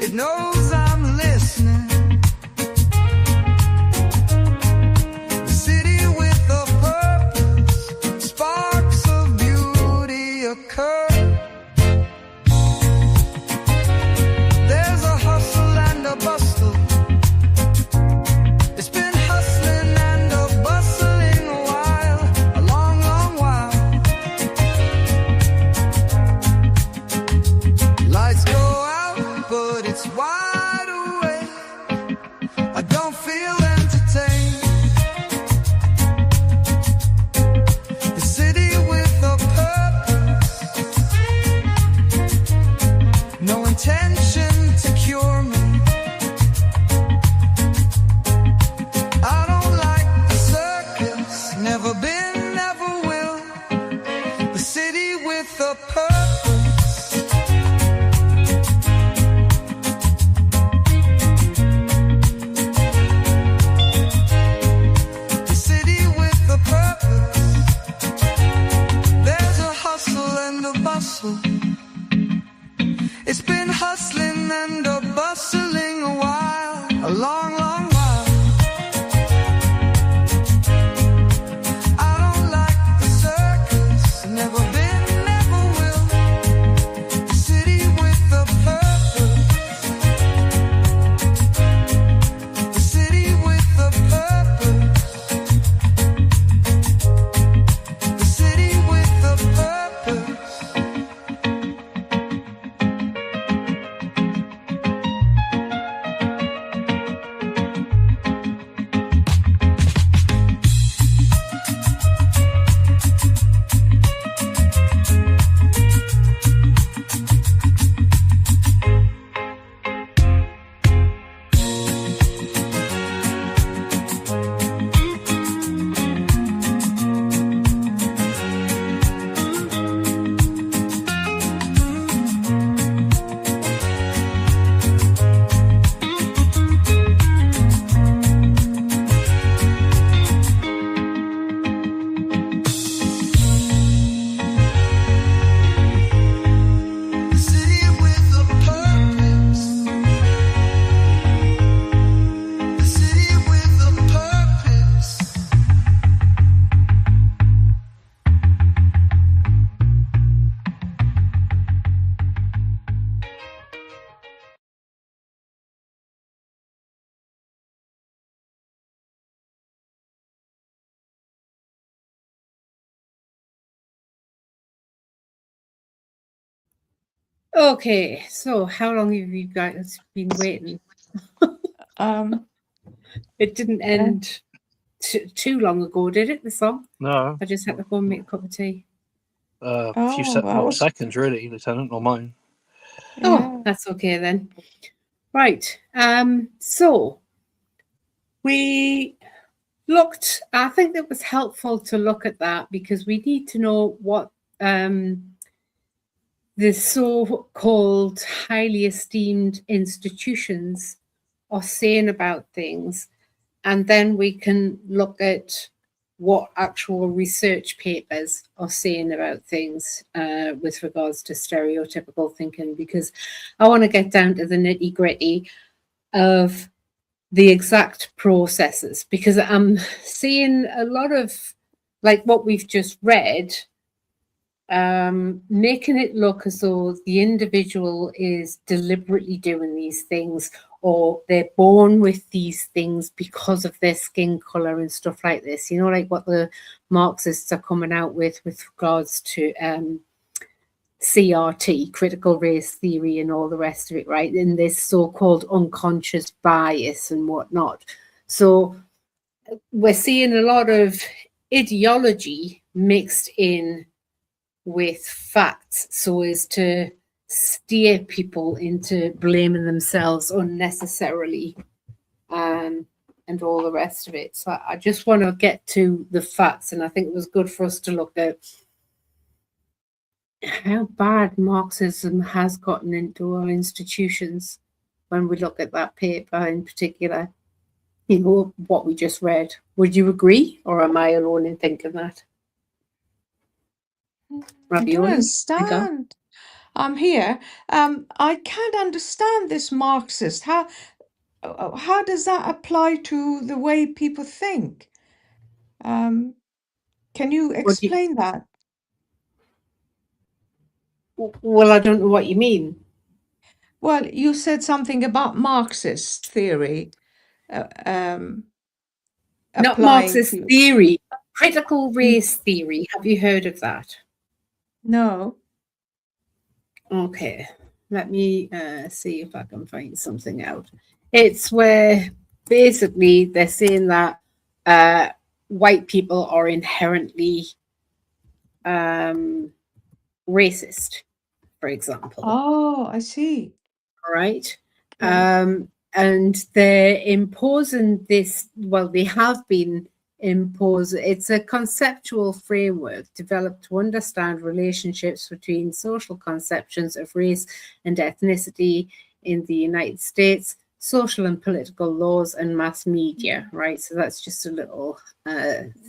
It knows I'm listening. intention to cure me. I don't like the circus, never been, never will. The city with a purpose. The city with a purpose. There's a hustle and a bustle. It's been hustling and a bustling a while, a long, long while. I don't like the circus, never been, never will. The city with a purpose. The city with a purpose. The city with a purpose. Okay, so how long have you guys been waiting? It didn't end too long ago, did it, the song? No. I just had to go and make a cup of tea. A few seconds, really, Lieutenant, or mine. Oh, that's okay then. Right. So we looked, I think it was helpful to look at that because we need to know what the so-called highly esteemed institutions are saying about things. And then we can look at what actual research papers are saying about things with regards to stereotypical thinking, because I want to get down to the nitty-gritty of the exact processes, because I'm seeing a lot of, like what we've just read, making it look as though the individual is deliberately doing these things, or they're born with these things because of their skin color and stuff like this, you know, like what the Marxists are coming out with regards to CRT, critical race theory, and all the rest of it, right? And this so-called unconscious bias and whatnot. So we're seeing a lot of ideology mixed in with facts so as to steer people into blaming themselves unnecessarily and all the rest of it. So I just want to get to the facts, and I think it was good for us to look at how bad Marxism has gotten into our institutions when we look at that paper in particular, you know, what we just read. Would you agree, or am I alone in thinking that? I don't understand. I'm here. I can't understand this Marxist. How does that apply to the way people think? Can you explain that? Well, I don't know what you mean. Well, you said something about Marxist theory. Not Marxist theory, critical race theory. Have you heard of that? No. Okay, let me see if I can find something out. It's where basically they're saying that white people are inherently racist, for example. Oh, I see. right? And they're imposing this, well, they have been imposed. It's a conceptual framework developed to understand relationships between social conceptions of race and ethnicity in the United States, social and political laws, and mass media, right? So that's just a little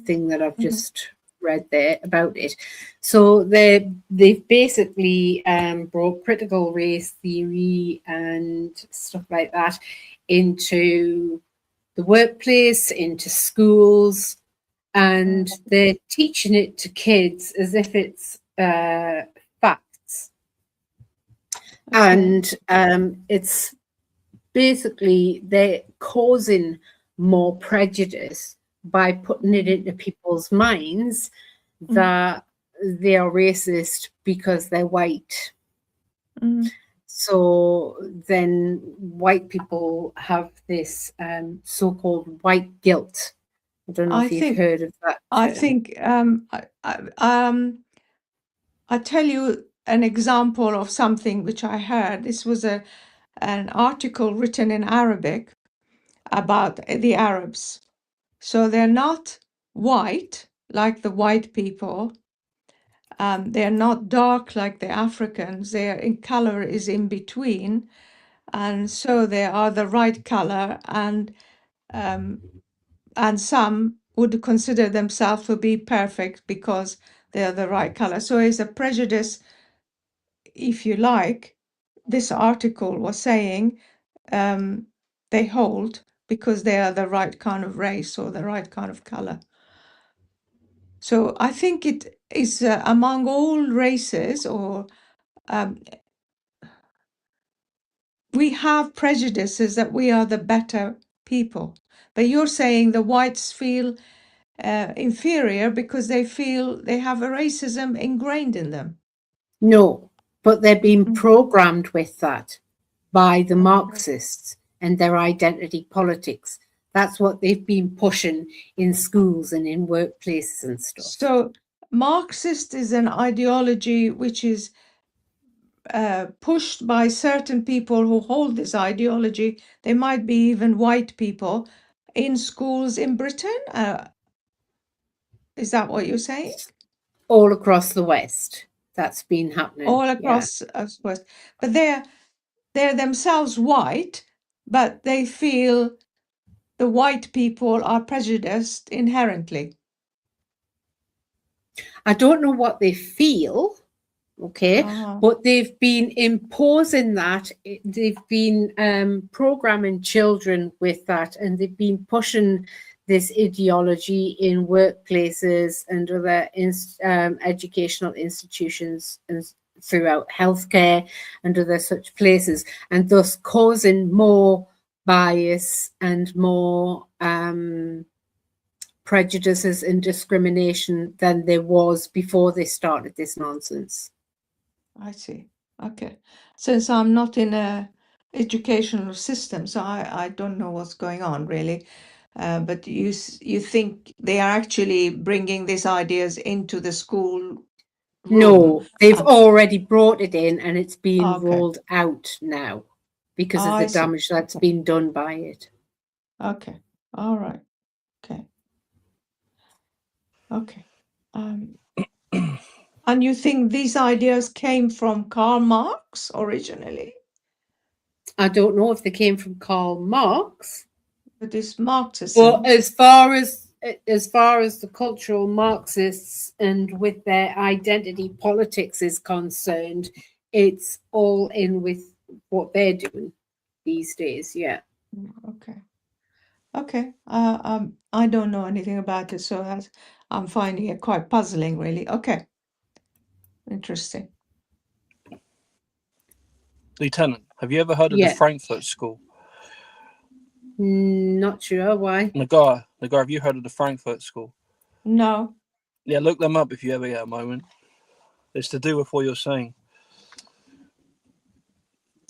thing that I've just read there about it. So they've basically brought critical race theory and stuff like that into the workplace, into schools, and they're teaching it to kids as if it's facts. And it's basically they're causing more prejudice by putting it into people's minds that they are racist because they're white. So then white people have this so-called white guilt. I don't know if you've heard of that term. I think I'll tell you an example of something which I heard. This was an article written in Arabic about the Arabs. So they're not white like the white people. They're not dark like the Africans. Their in color is in between, and so they are the right color. And some would consider themselves to be perfect because they are the right color. So it's a prejudice, if you like. This article was saying they hold because they are the right kind of race or the right kind of color. So I think it is among all races, or we have prejudices that we are the better people. But you're saying the whites feel inferior because they feel they have a racism ingrained in them. No, but they're being programmed with that by the Marxists and their identity politics. That's what they've been pushing in schools and in workplaces and stuff. So Marxist is an ideology which is pushed by certain people who hold this ideology. They might be even white people in schools in Britain. Is that what you're saying? All across the West, that's been happening. All across West, but they're themselves white, but they feel the white people are prejudiced inherently. I don't know what they feel, okay, but they've been imposing that. They've been programming children with that, and they've been pushing this ideology in workplaces and other educational institutions and throughout healthcare and other such places, and thus causing more bias and more prejudices and discrimination than there was before they started this nonsense. I see. Okay. Since I'm not in a educational system, so I don't know what's going on really. But you think they are actually bringing these ideas into the school room? No, they've already brought it in, and it's being rolled out now because of the damage that's been done by it. Okay. All right. Okay. Okay. And you think these ideas came from Karl Marx originally? I don't know if they came from Karl Marx. But it's Marxism. Well, as far as the cultural Marxists and with their identity politics is concerned, it's all in with what they're doing these days. Yeah. Okay. Okay. I don't know anything about it, so I'm finding it quite puzzling, really. Okay. Interesting. Lieutenant, have you ever heard of the Frankfurt School? Not sure. Why? Nagar, have you heard of the Frankfurt School? No. Yeah, look them up if you ever get a moment. It's to do with what you're saying.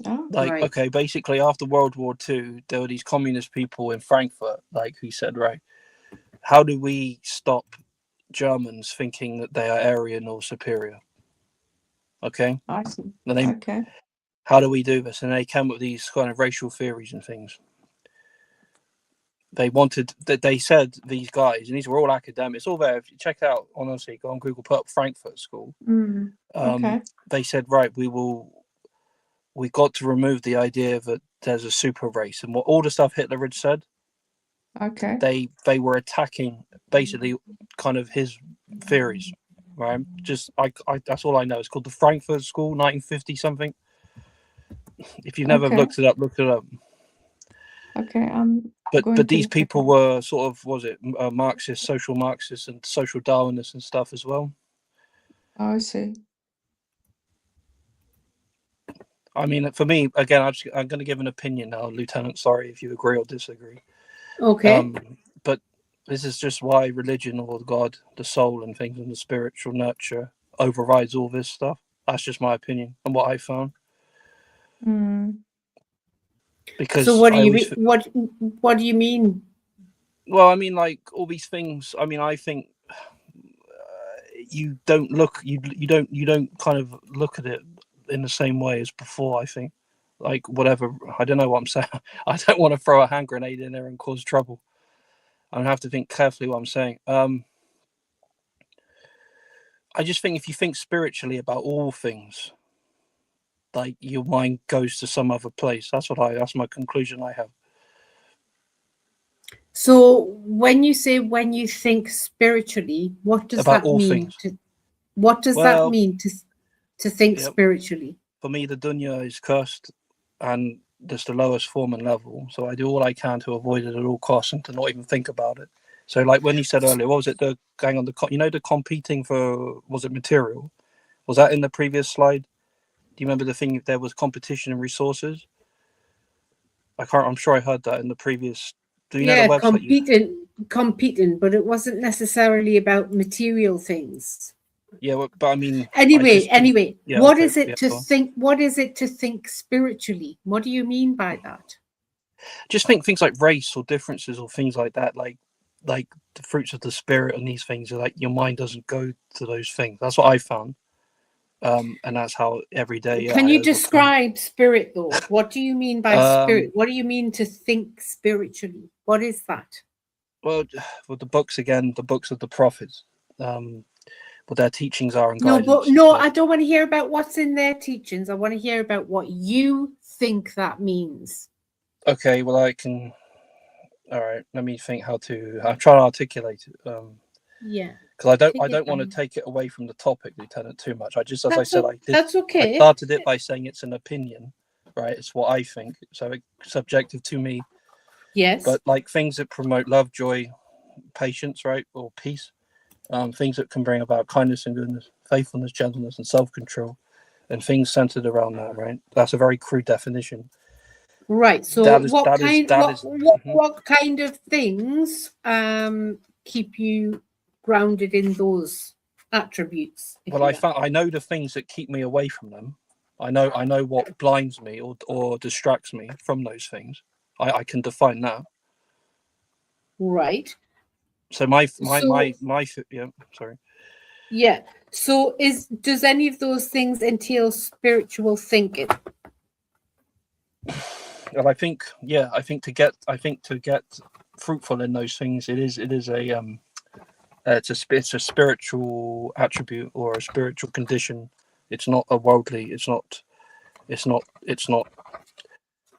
Oh, like, okay, basically after World War II, there were these communist people in Frankfurt, like who said, right, how do we stop Germans thinking that they are Aryan or superior? Okay. I see. Okay. how do we do this? And they came up with these kind of racial theories and things. They wanted that. They said these guys, and these were all academics. All there. If you check it out, honestly, go on Google, put up Frankfurt School. Okay. They said, right, we got to remove the idea that there's a super race, and what all the stuff Hitler had said. Okay. They were attacking basically kind of his theories, right? Just I that's all I know. It's called the Frankfurt School, 1950 something. If you've never looked it up, look it up. Okay. But these people were sort of, was it Marxist, social Marxists, and social Darwinists and stuff as well. Oh, I see. I mean, for me, again, I'm going to give an opinion now, Lieutenant. Sorry if you agree or disagree. Okay. But this is just why religion or God, the soul and things, and the spiritual nurture overrides all this stuff. That's just my opinion and what I found. Because so what do you mean? What do you mean? Well, I mean, like all these things. I mean, I think you don't kind of look at it in the same way as before. I think, like whatever. I don't know what I'm saying. I don't want to throw a hand grenade in there and cause trouble. I have to think carefully what I'm saying. I just think if you think spiritually about all things, like your mind goes to some other place. That's my conclusion I have. So when you think spiritually, what does About that all mean? things. What does that mean to think spiritually? For me, the dunya is cursed, and that's the lowest form and level. So I do all I can to avoid it at all costs and to not even think about it. So, like when you said earlier, what was it? The going on the competing for, was it material? Was that in the previous slide? Do you remember the thing? There was competition and resources. I'm sure I heard that in the previous. Do you know the website? Competing, but it wasn't necessarily about material things. Yeah, but I mean. Anyway, yeah, what okay, is it to think? What is it to think spiritually? What do you mean by that? Just think things like race or differences or things like that, like the fruits of the spirit and these things. Like your mind doesn't go to those things. That's what I found. And that's how every day. Can you describe spirit though? What do you mean by spirit? What do you mean to think spiritually? What is that? Well, with the books again, the books of the prophets, what their teachings are and guidance. No, I don't want to hear about what's in their teachings. I want to hear about what you think that means. Okay, well, I can. All right, let me think how to. I'm trying to articulate it. Yeah. Because I don't want to take it away from the topic, Lieutenant, too much. I just, as I said, that's okay. I started it by saying it's an opinion, right? It's what I think, so it's subjective to me. Yes. But like things that promote love, joy, patience, right, or peace, things that can bring about kindness and goodness, faithfulness, gentleness, and self-control, and things centered around that, right? That's a very crude definition. Right. So what kind of things keep you grounded in those attributes? Well, I know the things that keep me away from them. I know what blinds me or distracts me from those things. I can define that. Right. So my yeah, sorry. Yeah. So does any of those things entail spiritual thinking? Well, I think to get fruitful in those things, it is a it's a spiritual attribute or a spiritual condition. It's not a worldly. It's not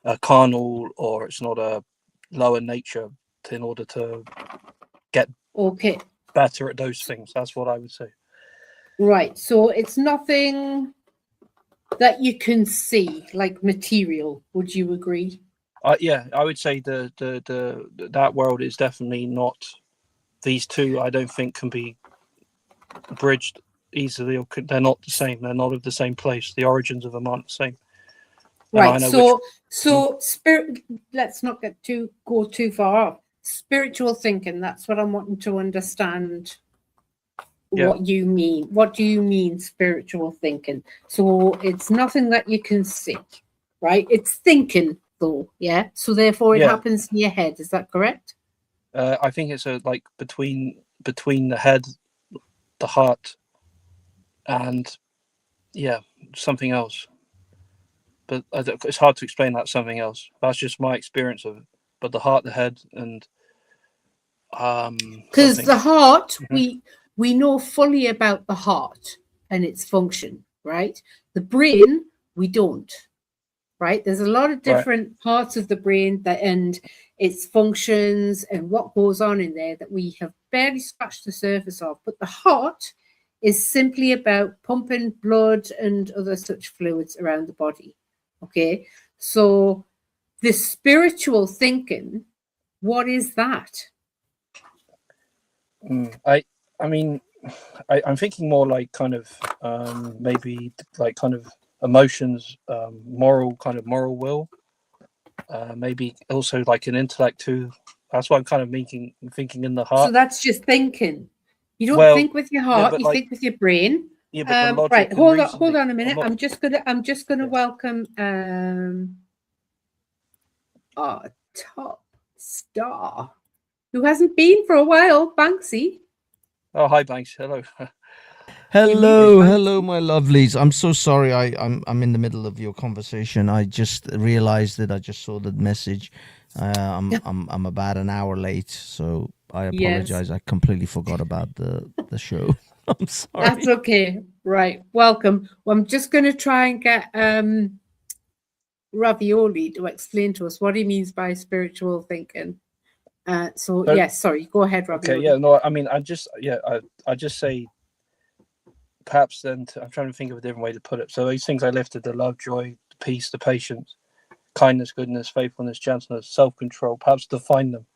a carnal, or it's not a lower nature in order to get better at those things. That's what I would say. Right. So it's nothing that you can see, like material. Would you agree? Yeah, I would say that world is definitely not. These two, I don't think, can be bridged easily, or they're not the same. They're not of the same place. The origins of them aren't the same. Right. So spirit. Let's not go too far off. Spiritual thinking. That's what I'm wanting to understand. Yeah. What you mean? What do you mean, spiritual thinking? So it's nothing that you can see, right? It's thinking, though. Yeah. So therefore, it happens in your head. Is that correct? I think it's like between the head, the heart, and something else. but it's hard to explain that something else. That's just my experience of it. But the heart, the head, and because the heart, we know fully about the heart and its function, right? The brain, we don't, right? There's a lot of different parts of the brain that and its functions and what goes on in there that we have barely scratched the surface of. But the heart is simply about pumping blood and other such fluids around the body. Okay, so the spiritual thinking, what is that? I mean, I'm thinking more like kind of maybe like kind of emotions, moral will, maybe also like an intellect too. That's what I'm kind of thinking in the heart. So that's just thinking. You don't think with your heart, you think with your brain. Yeah, but the logic right. Hold on a minute. I'm just gonna welcome our top star who hasn't been for a while, Banksy. Oh, hi, Banks. Hello. Hello, my lovelies. I'm so sorry. I'm in the middle of your conversation. I just realized that I just saw the message. I'm about an hour late, so I apologize. Yes. I completely forgot about the show. I'm sorry. That's okay. Right. Welcome. Well, I'm just going to try and get Ravioli to explain to us what he means by spiritual thinking. Yes, sorry. Go ahead, Ravioli. Okay. Yeah. No. I mean, I just say. Perhaps then I'm trying to think of a different way to put it. So these things I lifted: the love, joy, the peace, the patience, kindness, goodness, faithfulness, gentleness, self-control. Perhaps define them.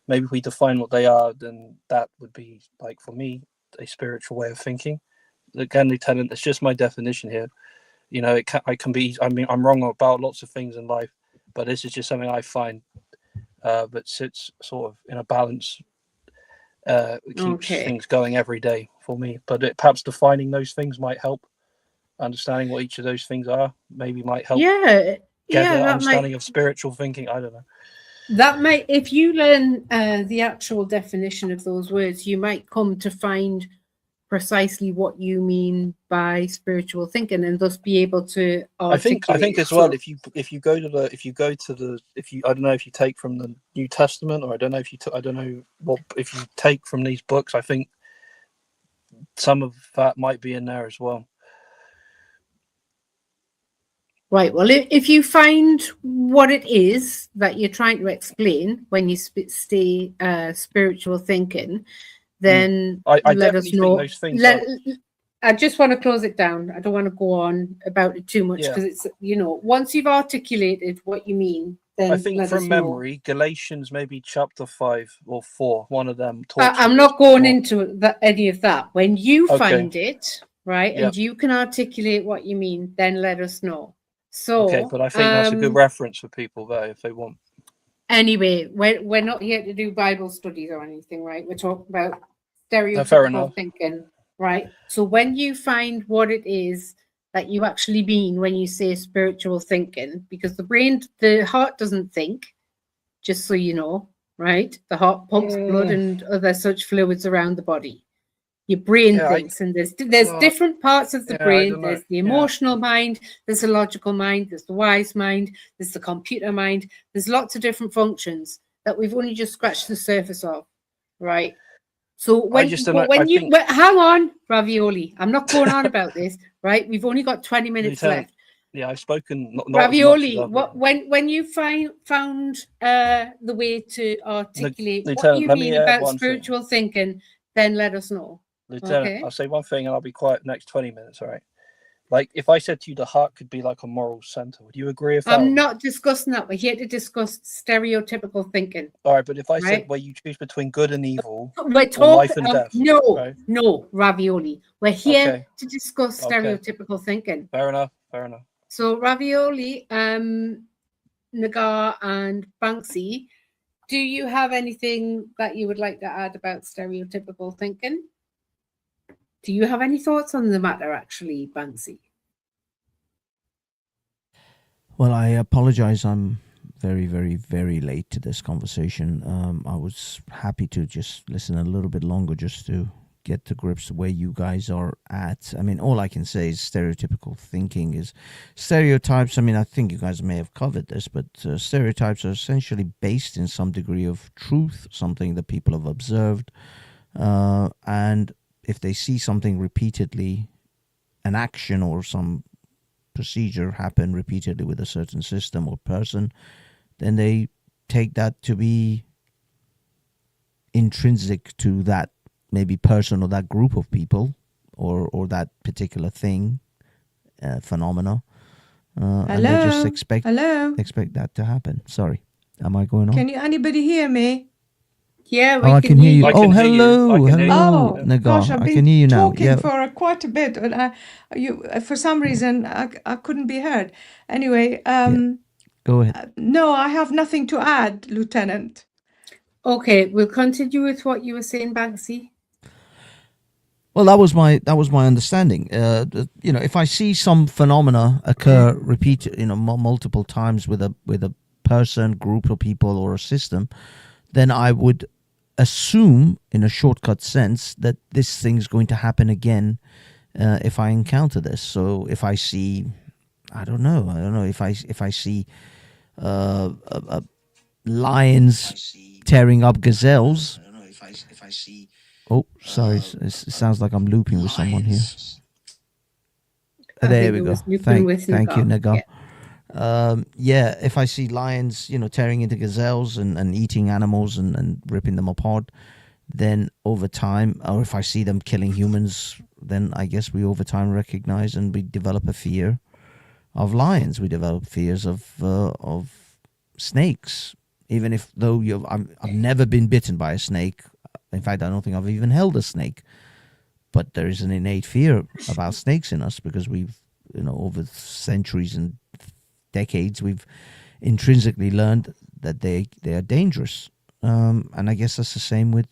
Maybe if we define what they are, then that would be, like, for me, a spiritual way of thinking. Again, Lieutenant, it's just my definition here. You know, I can be. I mean, I'm wrong about lots of things in life, but this is just something I find that sits sort of in a balance. It keeps things going every day for me, but perhaps defining those things might help. Understanding what each of those things are maybe might help. Get an understanding of spiritual thinking. I don't know. That might, if you learn the actual definition of those words, you might come to find precisely what you mean by spiritual thinking, and thus be able to articulate. I think as well, if you I don't know if you take from the New Testament, or I don't know if you take from these books, I think some of that might be in there as well. Right. Well, if you find what it is that you're trying to explain when you say spiritual thinking, then let us know. I just want to close it down. I don't want to go on about it too much because it's, once you've articulated what you mean, then I think from memory, Galatians maybe chapter 5 or 4, one of them. I'm not going into any of that. When you find it, right, and you can articulate what you mean, then let us know. So, okay, but I think that's a good reference for people there if they want. Anyway, we're not here to do Bible studies or anything, right? We're talking about stereotypical thinking, right? So when you find what it is that you actually mean when you say spiritual thinking, because the heart doesn't think, just so you know, right? The heart pumps blood and other such fluids around the body. Your brain thinks, and there's different parts of the brain. There's the emotional mind, there's the logical mind, there's the wise mind, there's the computer mind. There's lots of different functions that we've only just scratched the surface of, right? So hang on, Ravioli. I'm not going on about this, right? We've only got 20 minutes left. Yeah, I've spoken. Not Ravioli, when you found the way to articulate what you mean about spiritual thinking, then let us know. Lieutenant, I'll say one thing and I'll be quiet next 20 minutes, all right? Like, if I said to you the heart could be like a moral center, would you agree with that? I'm not discussing that. We're here to discuss stereotypical thinking. All right, but if I said where you choose between good and evil, or life and death. No, Ravioli. We're here to discuss stereotypical thinking. Fair enough. So, Ravioli, Nagar and Banksy, do you have anything that you would like to add about stereotypical thinking? Do you have any thoughts on the matter, actually, Banksy? Well, I apologize. I'm very, very, very late to this conversation. I was happy to just listen a little bit longer just to get to grips where you guys are at. I mean, all I can say is stereotypical thinking is stereotypes. I mean, I think you guys may have covered this, but stereotypes are essentially based in some degree of truth, something that people have observed. And if they see something repeatedly, an action or some procedure happen repeatedly with a certain system or person, then they take that to be intrinsic to that maybe person or that group of people or that particular thing, phenomena. And they just expect that to happen. Sorry, am I going on? Can anybody hear me? Yeah, I can hear you. Oh, hello, hello, Nagar. Gosh, I've I been can hear you now. talking Yeah. for quite a bit, and for some reason I couldn't be heard. Anyway, Go ahead. no, I have nothing to add, Lieutenant. Okay, we'll continue with what you were saying, Banksy. Well, that was my understanding. If I see some phenomena occur repeat, multiple times with a person, group of people, or a system, then I would assume, in a shortcut sense, that this thing's going to happen again if I encounter this. So if I see, I don't know if I see lions tearing up gazelles. Oh, sorry, it sounds like I'm looping with someone here. There we go. Thank you, Nagar. Yeah, if I see lions, tearing into gazelles and eating animals and ripping them apart, then over time, or if I see them killing humans, then I guess we over time recognize and we develop a fear of lions. We develop fears of snakes, even if I've never been bitten by a snake. In fact, I don't think I've even held a snake. But there is an innate fear about snakes in us because we've, over centuries and decades, we've intrinsically learned that they are dangerous. And I guess that's the same with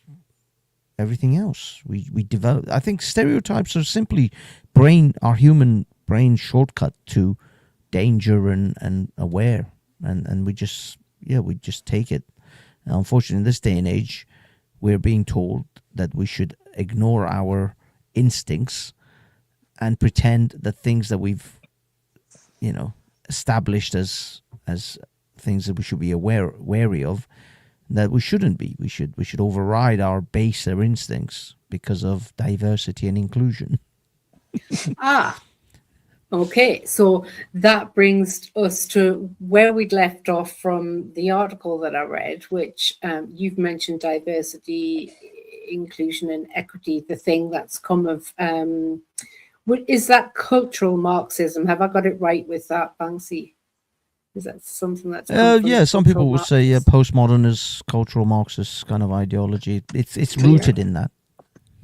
everything else. We develop. I think stereotypes are simply our human brain shortcut to danger and aware, and we just take it. Now, unfortunately, in this day and age, we're being told that we should ignore our instincts and pretend that things that we've, established as things that we should be wary of, that we shouldn't be. We should override our baser instincts because of diversity and inclusion. Okay, so that brings us to where we'd left off from the article that I read, which you've mentioned diversity, inclusion, and equity, the thing that's come of, is that cultural Marxism? Have I got it right with that, Banksy? Is that something that's yeah, some people would say postmodern is cultural Marxist kind of ideology. It's rooted in that.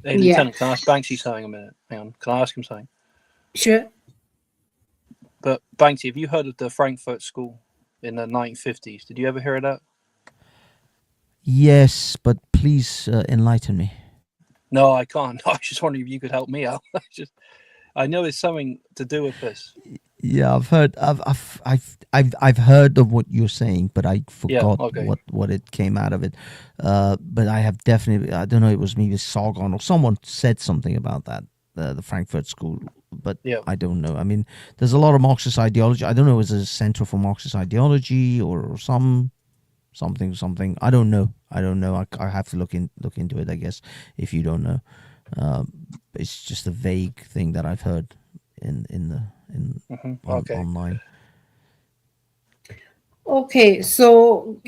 Hey, Lieutenant, can I ask Banksy something a minute? Hang on, can I ask him something? Sure. But Banksy, have you heard of the Frankfurt School in the 1950s? Did you ever hear of that? Yes, but please enlighten me. No, I can't. I was just wondering if you could help me out. I know it's something to do with this. Yeah, I've heard. I've heard of what you're saying, but I forgot what it came out of it. But I have definitely. I don't know. It was maybe Sargon or someone said something about that. The Frankfurt School, but I don't know. I mean, there's a lot of Marxist ideology. I don't know. Is it a center for Marxist ideology or something? I don't know. I have to look into it, I guess, if you don't know. It's just a vague thing that I've heard online. Okay, so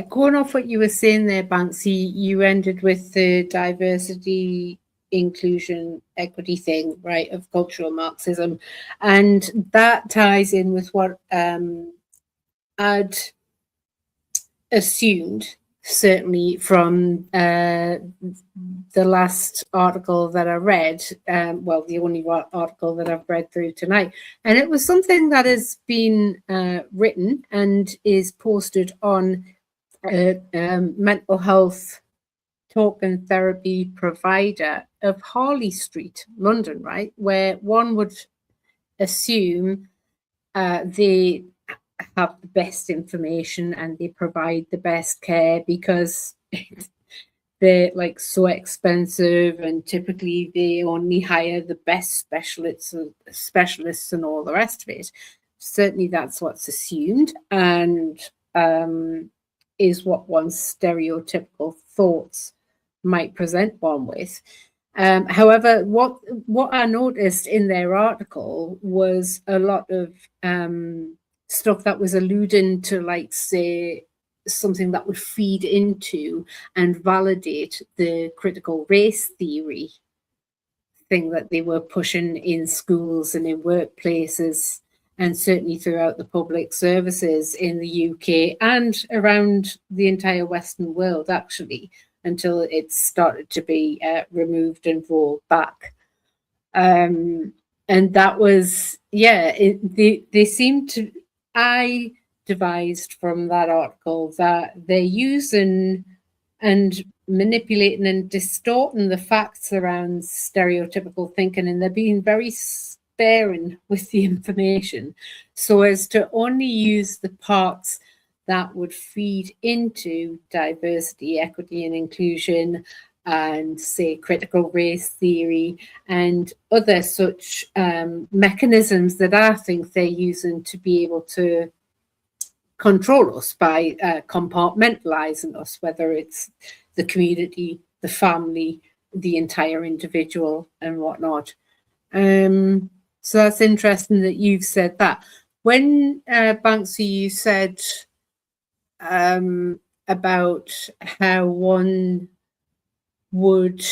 going off what you were saying there, Banksy, you ended with the diversity, inclusion, equity thing, right, of cultural Marxism, and that ties in with what I'd assumed, certainly from the last article that I read, the only article that I've read through tonight, and it was something that has been written and is posted on mental health talk and therapy provider of Harley Street, London, right, where one would assume they have the best information and they provide the best care because they're like so expensive, and typically they only hire the best specialists and all the rest of it. Certainly that's what's assumed, and is what one's stereotypical thoughts might present one with. However, what I noticed in their article was a lot of stuff that was alluding to, like, say, something that would feed into and validate the critical race theory thing that they were pushing in schools and in workplaces, and certainly throughout the public services in the UK and around the entire Western world, actually, until it started to be removed and rolled back. And that was, they seem to, I devised from that article that they're using and manipulating and distorting the facts around stereotypical thinking, and they're being very sparing with the information so as to only use the parts that would feed into diversity, equity, and inclusion, and say critical race theory and other such mechanisms that I think they're using to be able to control us by compartmentalizing us, whether it's the community, the family, the entire individual, and whatnot. So that's interesting that you've said that. When Banksy, you said about how one would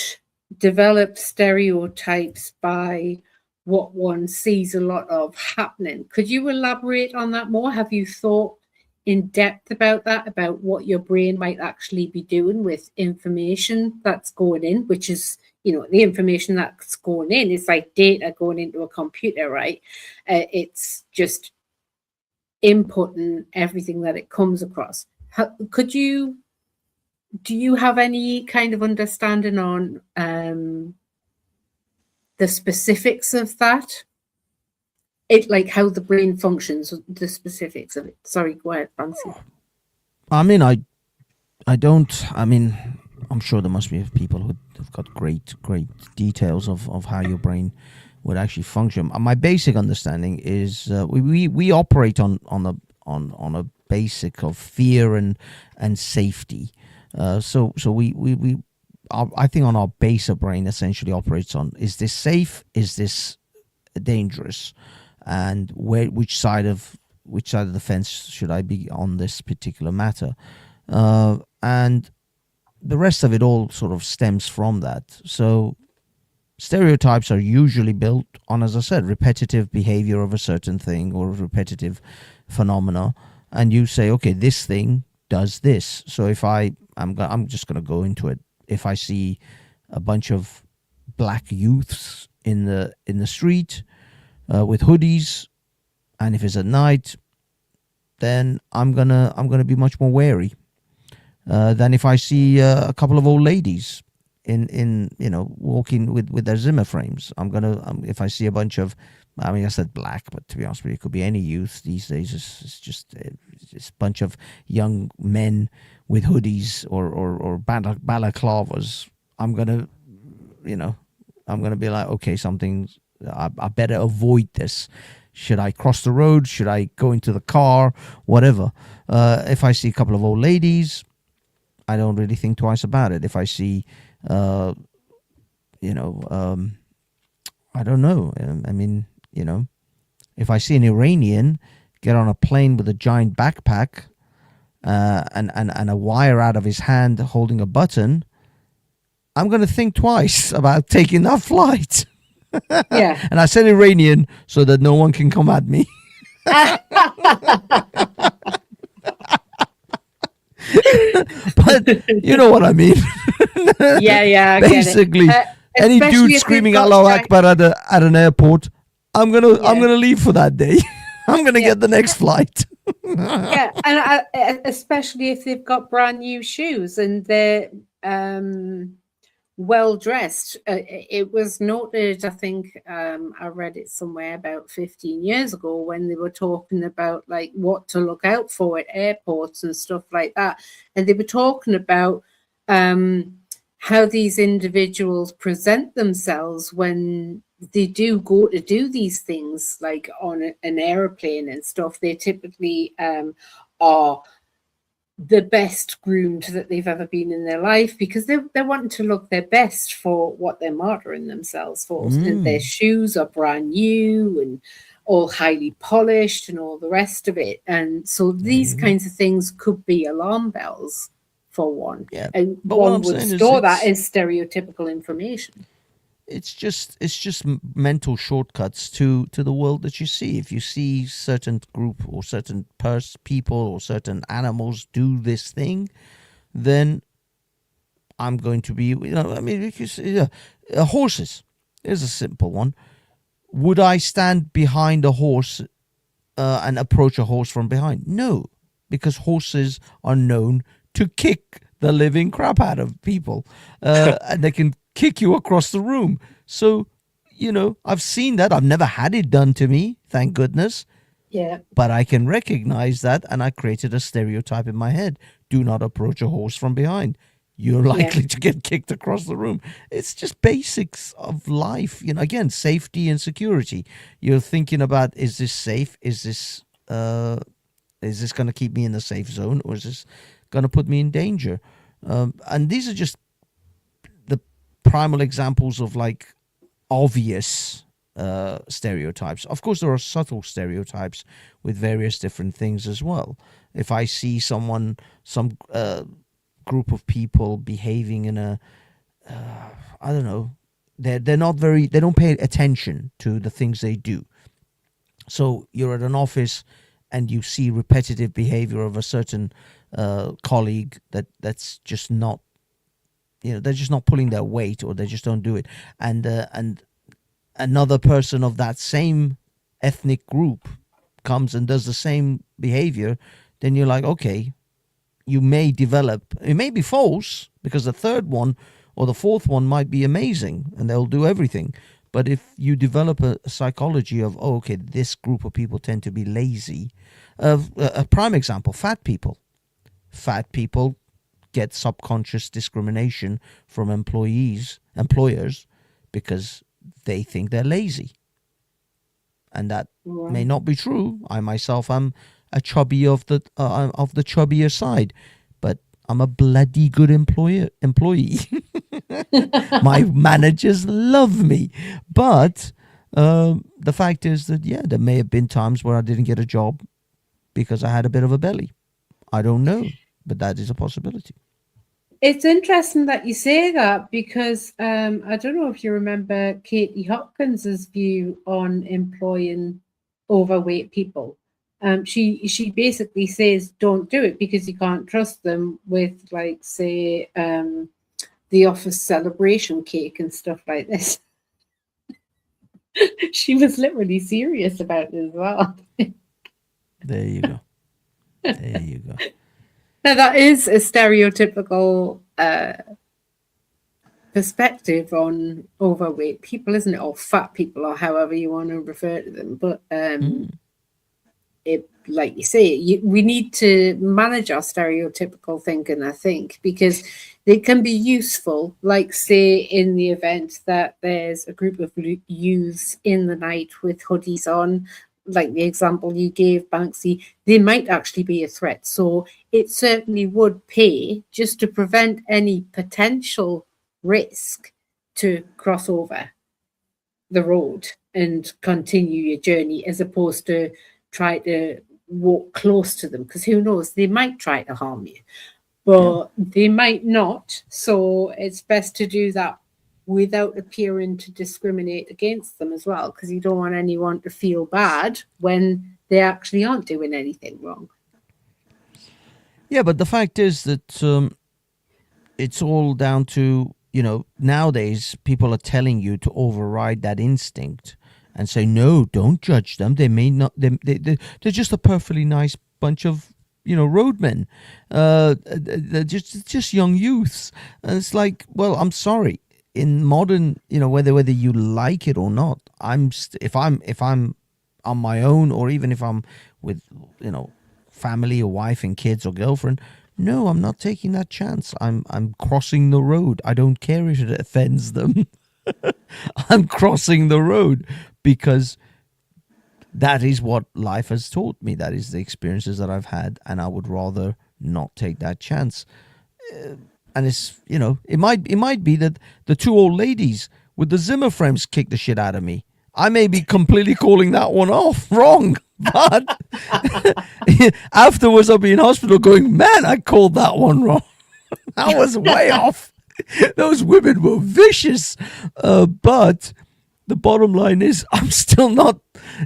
develop stereotypes by what one sees a lot of happening. Could you elaborate on that more? Have you thought in depth about that, about what your brain might actually be doing with information that's going in, which is, you know, the information that's going in is like data going into a computer, right? It's just inputting everything that it comes across. Do you have any kind of understanding on the specifics of that? It, like, how the brain functions, the specifics of it. Sorry, go ahead, Fancy. I mean, I don't. I mean, I'm sure there must be people who have got great details of how your brain would actually function. My basic understanding is we operate on a basic of fear and safety. So we I think on our base of brain essentially operates on, is this safe? Is this dangerous? And which side of the fence should I be on this particular matter? And the rest of it all sort of stems from that. So stereotypes are usually built on, as I said, repetitive behavior of a certain thing or repetitive phenomena, and you say, okay, this thing does this. So if I'm just going to go into it. If I see a bunch of black youths in the street with hoodies, and if it's at night, then I'm gonna be much more wary than if I see a couple of old ladies in walking with their Zimmer frames. If I see a bunch of, I mean, I said black, but to be honest with you, it could be any youth these days. It's just a bunch of young men with hoodies or balaclavas. I'm gonna be like, okay, I better avoid this. Should I cross the road? Should I go into the car? Whatever. If I see a couple of old ladies, I don't really think twice about it. If I see, I don't know. I mean, if I see an Iranian get on a plane with a giant backpack and a wire out of his hand holding a button, I'm going to think twice about taking that flight. Yeah. And I said Iranian so that no one can come at me. But you know what I mean. Yeah. Basically, any dude screaming Allahu Akbar at an airport, I'm gonna leave for that day. I'm gonna get the next flight. Yeah, and especially if they've got brand new shoes and they're well dressed. It was noted, I think I read it somewhere about 15 years ago when they were talking about like what to look out for at airports and stuff like that, and they were talking about how these individuals present themselves when they do go to do these things, like on an airplane and stuff. They typically are the best groomed that they've ever been in their life, because they're wanting to look their best for what they're martyring themselves for. And their shoes are brand new and all highly polished and all the rest of it. And so these kinds of things could be alarm bells for one. Yeah, and but one would store that as stereotypical information. It's just mental shortcuts to the world that you see. If you see certain group or certain people or certain animals do this thing, then I'm going to be, I mean, because horses is a simple one. Would I stand behind a horse and approach a horse from behind? No, because horses are known to kick the living crap out of people, and they can kick you across the room. So, I've seen that. I've never had it done to me, thank goodness. Yeah. But I can recognize that, and I created a stereotype in my head. Do not approach a horse from behind. You're likely to get kicked across the room. It's just basics of life. Again, safety and security. You're thinking about, is this safe? Is this going to keep me in the safe zone, or is this going to put me in danger? And these are just the primal examples of like obvious stereotypes. Of course, there are subtle stereotypes with various different things as well. If I see some group of people behaving in a, I don't know, they don't pay attention to the things they do. So you're at an office and you see repetitive behavior of a certain colleague that's just not, they're just not pulling their weight, or they just don't do it. And another person of that same ethnic group comes and does the same behavior, then you're like, okay, you may develop, it may be false, because the third one or the fourth one might be amazing and they'll do everything. But if you develop a psychology of, okay, this group of people tend to be lazy. A prime example, fat people. Fat people get subconscious discrimination from employers, because they think they're lazy. And that may not be true. I myself am a chubby of the chubbier side, but I'm a bloody good employee. My managers love me. But the fact is that, there may have been times where I didn't get a job because I had a bit of a belly. I don't know, but that is a possibility. It's interesting that you say that, because I don't know if you remember Katie Hopkins's view on employing overweight people. She basically says don't do it because you can't trust them with, like, say, the office celebration cake and stuff like this. She was literally serious about it as well. There you go. There you go. Now, that is a stereotypical perspective on overweight people, isn't it? Or fat people, or however you want to refer to them. But it, like you say, we need to manage our stereotypical thinking, I think, because they can be useful. Like, say, in the event that there's a group of youths in the night with hoodies on, like the example you gave, Banksy, they might actually be a threat. So it certainly would pay, just to prevent any potential risk, to cross over the road and continue your journey, as opposed to try to walk close to them, because who knows, they might try to harm you, but they might not. So it's best to do that without appearing to discriminate against them as well, because you don't want anyone to feel bad when they actually aren't doing anything wrong. Yeah, but the fact is that it's all down to, nowadays people are telling you to override that instinct and say, no, don't judge them. They may not, they're just a perfectly nice bunch of, roadmen. They're just young youths. And it's like, well, I'm sorry. In modern, whether you like it or not, if I'm on my own, or even if I'm with, family or wife and kids or girlfriend, no, I'm not taking that chance. I'm crossing the road. I don't care if it offends them. I'm crossing the road because that is what life has taught me. That is the experiences that I've had, and I would rather not take that chance. And it's, it might be that the two old ladies with the Zimmer frames kick the shit out of me. I may be completely calling that one off wrong, but afterwards I'll be in hospital going, man, I called that one wrong. I was way off. Those women were vicious. But the bottom line is I'm still not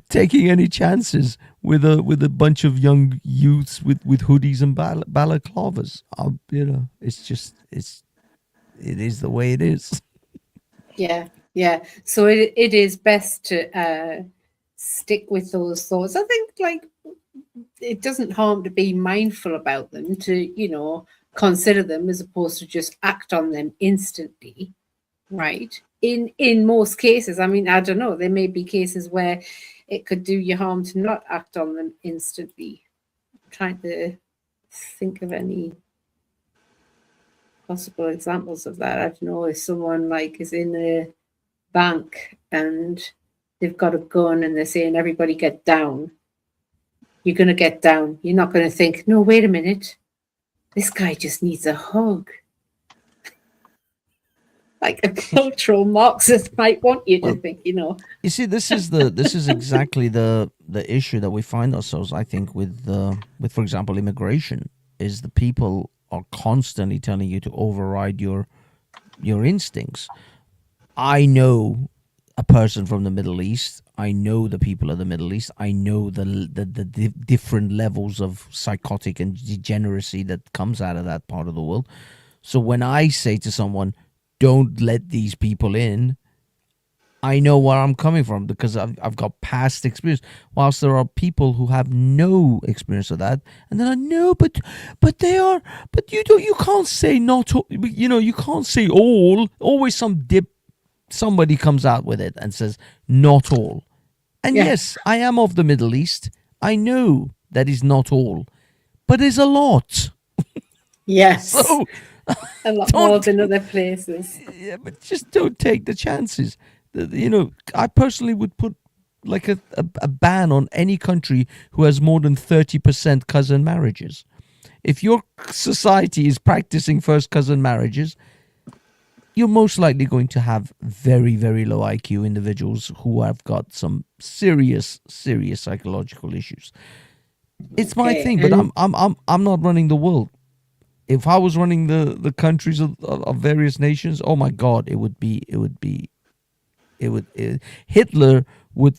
taking any chances with a bunch of young youths with hoodies and balaclavas. It is the way it is. Yeah. So it is best to stick with those thoughts. I think it doesn't harm to be mindful about them, to, consider them as opposed to just act on them instantly, right? In most cases, I mean, I don't know, there may be cases where it could do you harm to not act on them instantly. I'm trying to think of any possible examples of that. I don't know, if someone is in a bank and they've got a gun and they're saying everybody get down, you're going to get down. You're not going to think, no, wait a minute, this guy just needs a hug. Like a cultural Marxist might want you to think, You see, this is exactly the issue that we find ourselves, I think, with for example, immigration, is the people are constantly telling you to override your instincts. I know a person from the Middle East. I know the people of the Middle East. I know the different levels of psychotic and degeneracy that comes out of that part of the world. So when I say to someone, don't let these people in, I know where I'm coming from because I've got past experience. Whilst there are people who have no experience of that, and then I know, but they are. But you can't say not. You can't say all. Always somebody comes out with it and says not all. And yes, I am of the Middle East. I know that is not all, but there's a lot. Yes. So, a lot more than other places. Yeah, but just don't take the chances. I personally would put a ban on any country who has more than 30% cousin marriages. If your society is practicing first cousin marriages, you're most likely going to have very, very low IQ individuals who have got some serious psychological issues. It's my thing, but I'm not running the world. If I was running the countries of various nations, oh my God, Hitler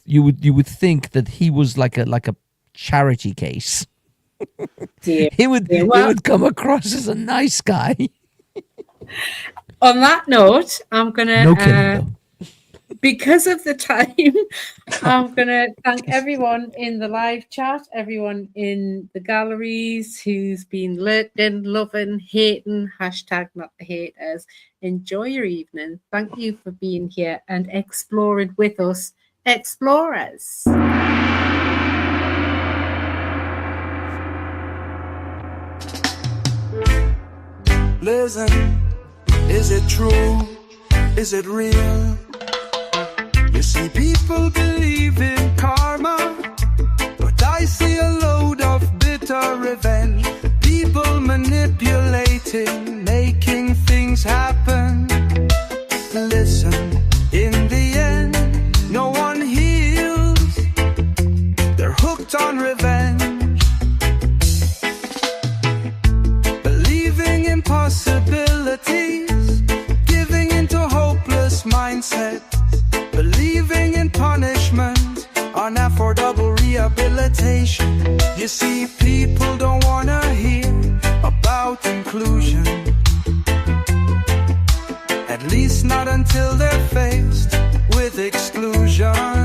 you would think that he was like a charity case. He would come across as a nice guy. On that note, I'm gonna no kidding, because of the time, I'm gonna thank everyone in the live chat, everyone in the galleries who's been lurking, loving, hating, hashtag not the haters. Enjoy your evening. Thank you for being here and exploring with us, explorers. Listen, is it true? Is it real? You see people believe in karma, but I see a load of bitter revenge. People manipulating, making things happen. Listen, in the end, no one heals. They're hooked on revenge. Believing in possibilities, giving into hopeless mindsets. Believing in punishment, unaffordable rehabilitation. You see, people don't wanna hear about inclusion, at least not until they're faced with exclusion.